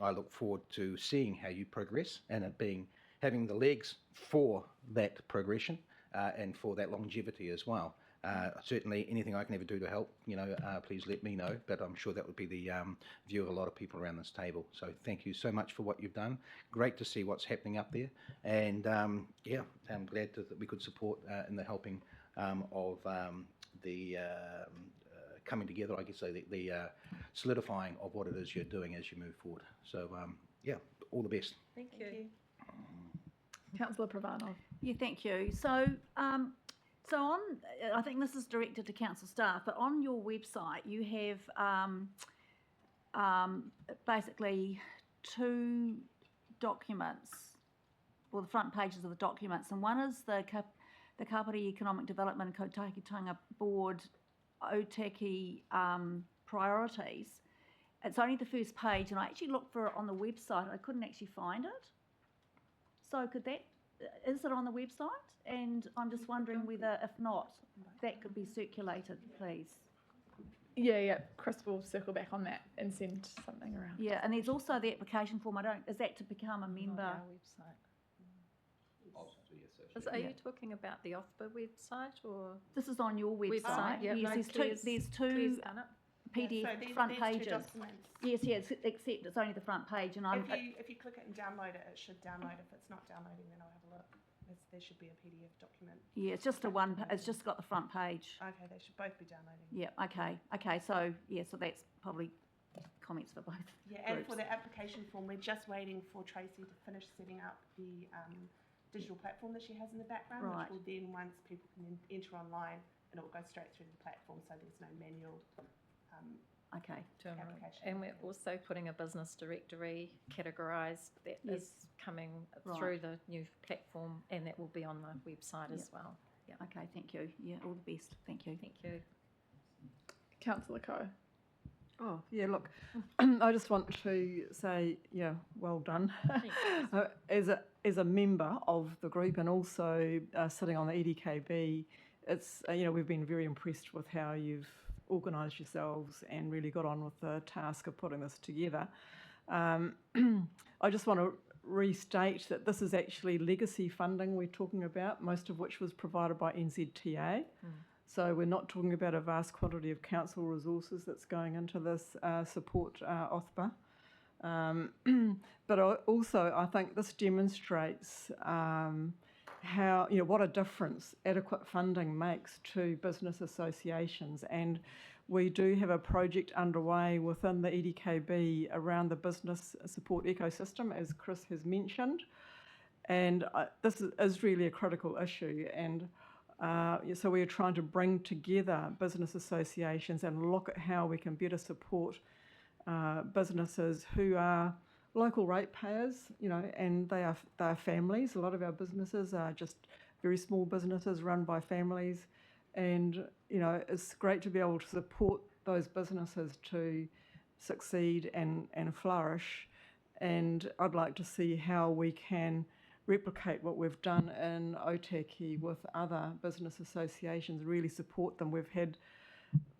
[SPEAKER 9] I look forward to seeing how you progress and having the legs for that progression and for that longevity as well. Certainly, anything I can ever do to help, please let me know. But I'm sure that would be the view of a lot of people around this table. So thank you so much for what you've done. Great to see what's happening up there. And I'm glad that we could support in the helping of the coming together, I guess, the solidifying of what it is you're doing as you move forward. So, all the best.
[SPEAKER 12] Thank you.
[SPEAKER 1] Councillor Pravanov.
[SPEAKER 8] Yeah, thank you. So, I think this is directed to council staff, but on your website you have basically two documents, well, the front pages of the documents, and one is the Kapiti Economic Development and Kotakitanga Board Otaki priorities. It's only the first page, and I actually looked for it on the website and I couldn't actually find it. So is it on the website? And I'm just wondering whether, if not, that could be circulated, please.
[SPEAKER 1] Yeah, Chris will circle back on that and send something around.
[SPEAKER 8] Yeah, and there's also the application form. Is that to become a member?
[SPEAKER 12] On our website. Are you talking about the OFBA website or?
[SPEAKER 8] This is on your website.
[SPEAKER 12] Yeah,
[SPEAKER 8] Yes,
[SPEAKER 12] no,
[SPEAKER 8] there's two PDF
[SPEAKER 13] so
[SPEAKER 8] front
[SPEAKER 13] these
[SPEAKER 8] pages.
[SPEAKER 13] two documents.
[SPEAKER 8] Yes, except it's only the front page, and
[SPEAKER 13] If you click it and download it, it should download. If it's not downloading, then I'll have a look. There should be a PDF document.
[SPEAKER 8] yeah, it's just it's just got the front page.
[SPEAKER 13] Okay, they should both be downloading.
[SPEAKER 8] Yeah, okay, so that's probably comments for both
[SPEAKER 13] Yeah, and
[SPEAKER 8] groups.
[SPEAKER 13] for the application form, we're just waiting for Tracy to finish setting up the digital platform that she has in the background,
[SPEAKER 8] Right.
[SPEAKER 13] which will then, once people can enter online, and it will go straight through the platform, so there's no manual
[SPEAKER 8] Okay.
[SPEAKER 13] application.
[SPEAKER 12] And we're also putting a business directory categorised that is coming through the new platform, and that will be on the website as well. Yeah.
[SPEAKER 8] Okay, thank you. Yeah, all the best. Thank you.
[SPEAKER 12] Thank you.
[SPEAKER 1] Councillor Coe.
[SPEAKER 2] Oh, yeah, look, I just want to say, well done. As a member of the group and also sitting on the EDKB, it's, we've been very impressed with how you've organised yourselves and really got on with the task of putting this together. I just want to restate that this is actually legacy funding we're talking about, most of which was provided by NZTA. So we're not talking about a vast quantity of council resources that's going into this support OFBA. But also I think this demonstrates how, what a difference adequate funding makes to business associations. And we do have a project underway within the EDKB around the business support ecosystem, as Chris has mentioned. And this is really a critical issue. And so we are trying to bring together business associations and look at how we can better support businesses who are local ratepayers, and they are families. A lot of our businesses are just very small businesses run by families, and it's great to be able to support those businesses to succeed and flourish. And I'd like to see how we can replicate what we've done in Otaki with other business associations, really support them. We've had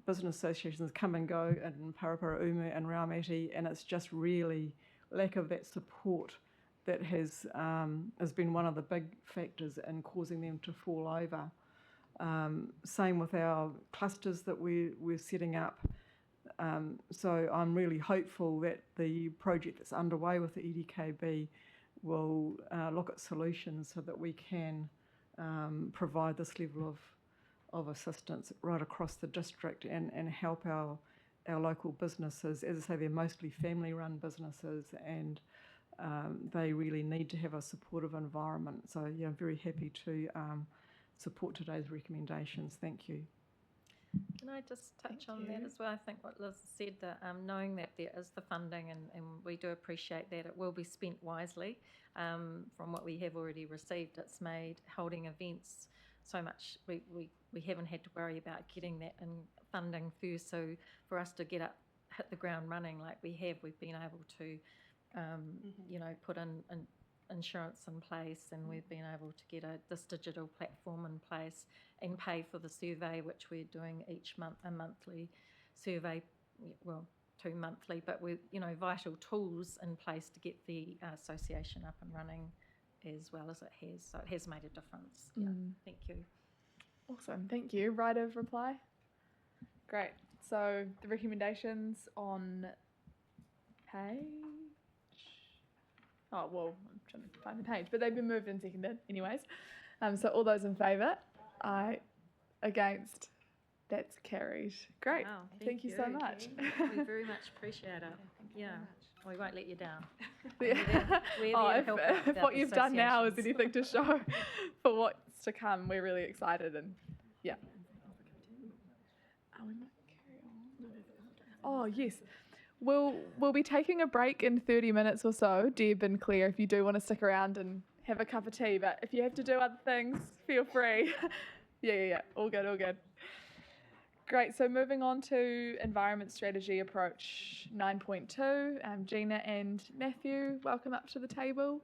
[SPEAKER 2] business associations come and go in Paraparaumu and Raumati, and it's just really lack of that support that has been one of the big factors in causing them to fall over. Same with our clusters that we're setting up. So I'm really hopeful that the project that's underway with the EDKB will look at solutions so that we can provide this level of assistance right across the district and help our local businesses. As I say, they're mostly family-run businesses, and they really need to have a supportive environment. So yeah, I'm very happy to support today's recommendations. Thank you.
[SPEAKER 12] Can I just touch on that as well? I think what Liz said, that knowing that there is the funding, and we do appreciate that it will be spent wisely. From what we have already received, it's made holding events so much, we haven't had to worry about getting that in funding first. So for us to hit the ground running like we have, we've been able to, put in insurance in place, and we've been able to get this digital platform in place and pay for the survey, which we're doing each month, a monthly survey, well, 2 monthly, but we're, vital tools in place to get the association up and running as well as it has. So it has made a difference. Yeah, thank you.
[SPEAKER 1] Awesome, thank you. Right of reply? Great. So the recommendations on page... Oh, well, I'm trying to find the page, but they've been moved and seconded anyways. So all those in favour? Aye. Against? That's carried. Great.
[SPEAKER 12] Wow,
[SPEAKER 1] thank you so much.
[SPEAKER 12] We very much appreciate it. Yeah, we won't let you down.
[SPEAKER 1] Yeah.
[SPEAKER 12] We're
[SPEAKER 1] Oh,
[SPEAKER 12] there to help out
[SPEAKER 1] if
[SPEAKER 12] with our
[SPEAKER 1] what you've done now is
[SPEAKER 12] associations.
[SPEAKER 1] anything to show for what's to come, we're really excited and yeah. Oh, we might carry on. Oh yes, we'll be taking a break in 30 minutes or so. Deb and Claire, if you do want to stick around and have a cup of tea, but if you have to do other things, feel free. Yeah. All good, all good. Great, so moving on to Environment Strategy Approach 9.2. Gina and Matthew, welcome up to the table.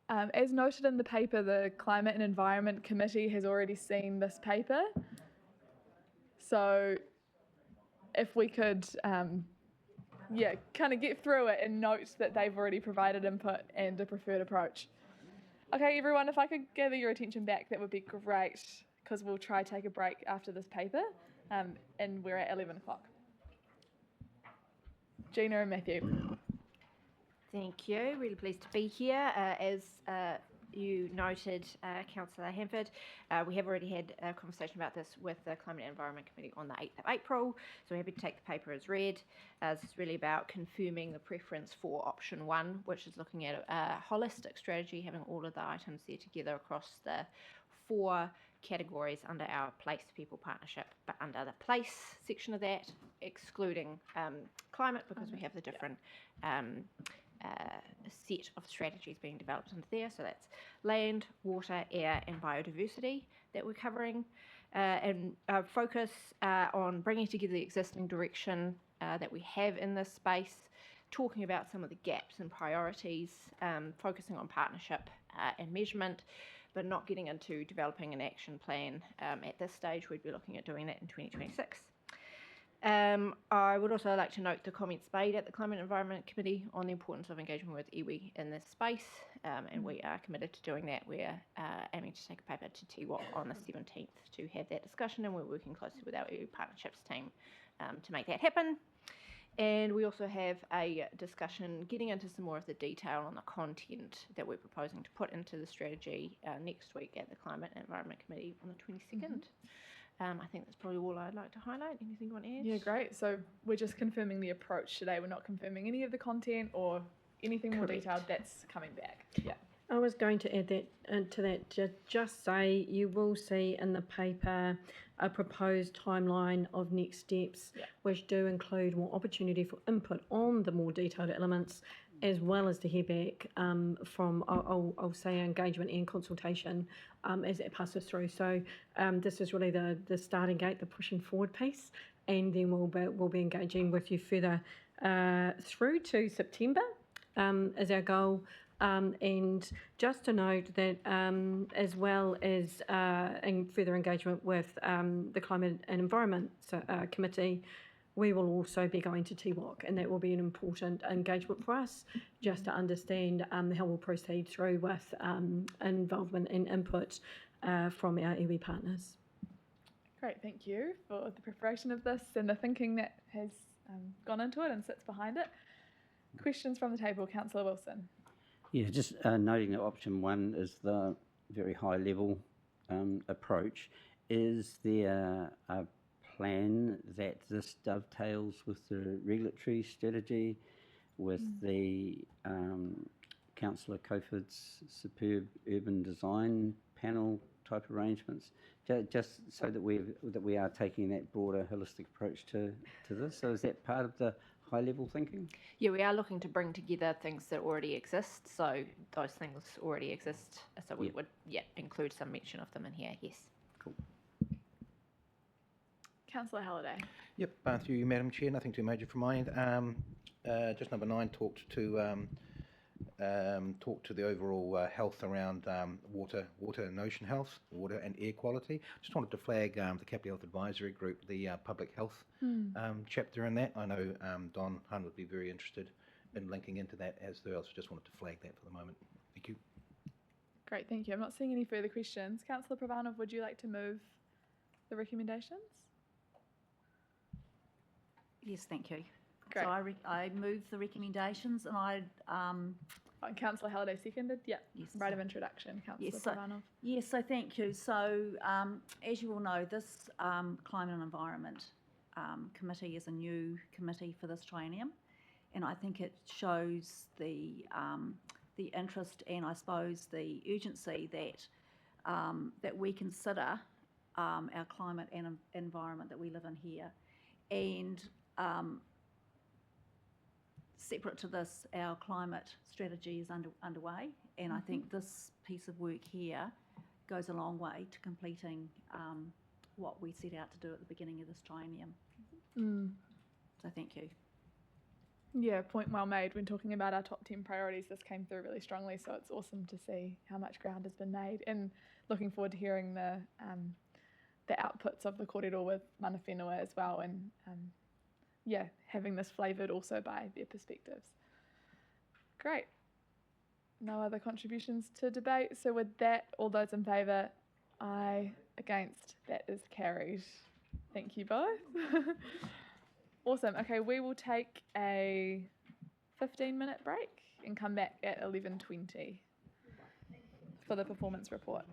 [SPEAKER 1] As noted in the paper, the Climate and Environment Committee has already seen this paper. So if we could, kind of get through it and note that they've already provided input and a preferred approach. Okay, everyone, if I could gather your attention back, that would be great, because we'll try to take a break after this paper, and we're at 11 o'clock. Gina and Matthew.
[SPEAKER 18] Thank you. Really pleased to be here. As you noted, Councillor Hanford, we have already had a conversation about this with the Climate and Environment Committee on the 8th of April, so we're happy to take the paper as read. This is really about confirming the preference for option 1, which is looking at a holistic strategy, having all of the items there together across the 4 categories under our Place People Partnership, but under the place section of that, excluding climate, because we have the different set of strategies being developed under there. So that's land, water, air and biodiversity that we're covering, and focus on bringing together the existing direction that we have in this space, talking about some of the gaps and priorities, focusing on partnership and measurement, but not getting into developing an action plan at this stage. We'd be looking at doing that in 2026. I would also like to note the comments made at the Climate and Environment Committee on the importance of engagement with iwi in this space, and we are committed to doing that. We're aiming to take a paper to TWOC on the 17th to have that discussion, and we're working closely with our iwi partnerships team to make that happen. And we also have a discussion getting into some more of the detail on the content that we're proposing to put into the strategy next week at the Climate and Environment Committee on the 22nd. I think that's probably all I'd like to highlight. Anything you want to add?
[SPEAKER 1] Yeah, great. So we're just confirming the approach today. We're not confirming any of the content or anything more detailed. That's coming back. Yeah.
[SPEAKER 3] I was going to add that to that. Just say you will see in the paper a proposed timeline of next steps, which do include more opportunity for input on the more detailed elements, as well as to hear back from, I'll say, engagement and consultation as it passes through. So this is really the starting gate, the pushing forward piece, and then we'll be engaging with you further through to September is our goal. And just to note that as well as in further engagement with the Climate and Environment Committee, we will also be going to TWOC, and that will be an important engagement for us, just to understand how we'll proceed through with involvement and input from our iwi partners.
[SPEAKER 1] Great, thank you for the preparation of this and the thinking that has gone into it and sits behind it. Questions from the table, Councillor Wilson.
[SPEAKER 5] Yeah, just noting that option 1 is the very high level approach. Is there a plan that this dovetails with the regulatory strategy, with the Councillor Coford's superb urban design panel type arrangements, just so that we are taking that broader holistic approach to this? So is that part of the high level thinking?
[SPEAKER 18] Yeah, we are looking to bring together things that already exist. So those things already exist. So we would include some mention of them in here. Yes.
[SPEAKER 5] Cool.
[SPEAKER 1] Councillor Halliday.
[SPEAKER 9] Yep, through you, Madam Chair, nothing too major from my end. Just number 9 talked to the overall health around water and ocean health, water and air quality. Just wanted to flag the Capital Health Advisory Group, the public health chapter in that. I know Don Hunt would be very interested in linking into that as well, so just wanted to flag that for the moment. Thank you.
[SPEAKER 1] Great, thank you. I'm not seeing any further questions. Councillor Pravanov, would you like to move the recommendations?
[SPEAKER 8] Yes, thank you.
[SPEAKER 1] Great.
[SPEAKER 8] So I move the recommendations, and
[SPEAKER 1] Councillor Halliday seconded. Yeah.
[SPEAKER 8] Yes.
[SPEAKER 1] Right of introduction, Councillor
[SPEAKER 8] Yes, so,
[SPEAKER 1] Pravanov.
[SPEAKER 8] yes, so thank you. So as you all know, this Climate and Environment Committee is a new committee for this triennium, and I think it shows the interest and I suppose the urgency that we consider our climate and environment that we live in here. And separate to this, our climate strategy is underway, and I think this piece of work here goes a long way to completing what we set out to do at the beginning of this triennium. So thank you.
[SPEAKER 1] Yeah, point well made. When talking about our top 10 priorities, this came through really strongly, so it's awesome to see how much ground has been made, and looking forward to hearing the outputs of the kōrero with mana whenua as well, and having this flavoured also by their perspectives. Great. No other contributions to debate, so with that, all those in favour, aye, against, that is carried. Thank you both. Awesome. Okay, we will take a 15-minute break and come back at 11:20 for the performance report.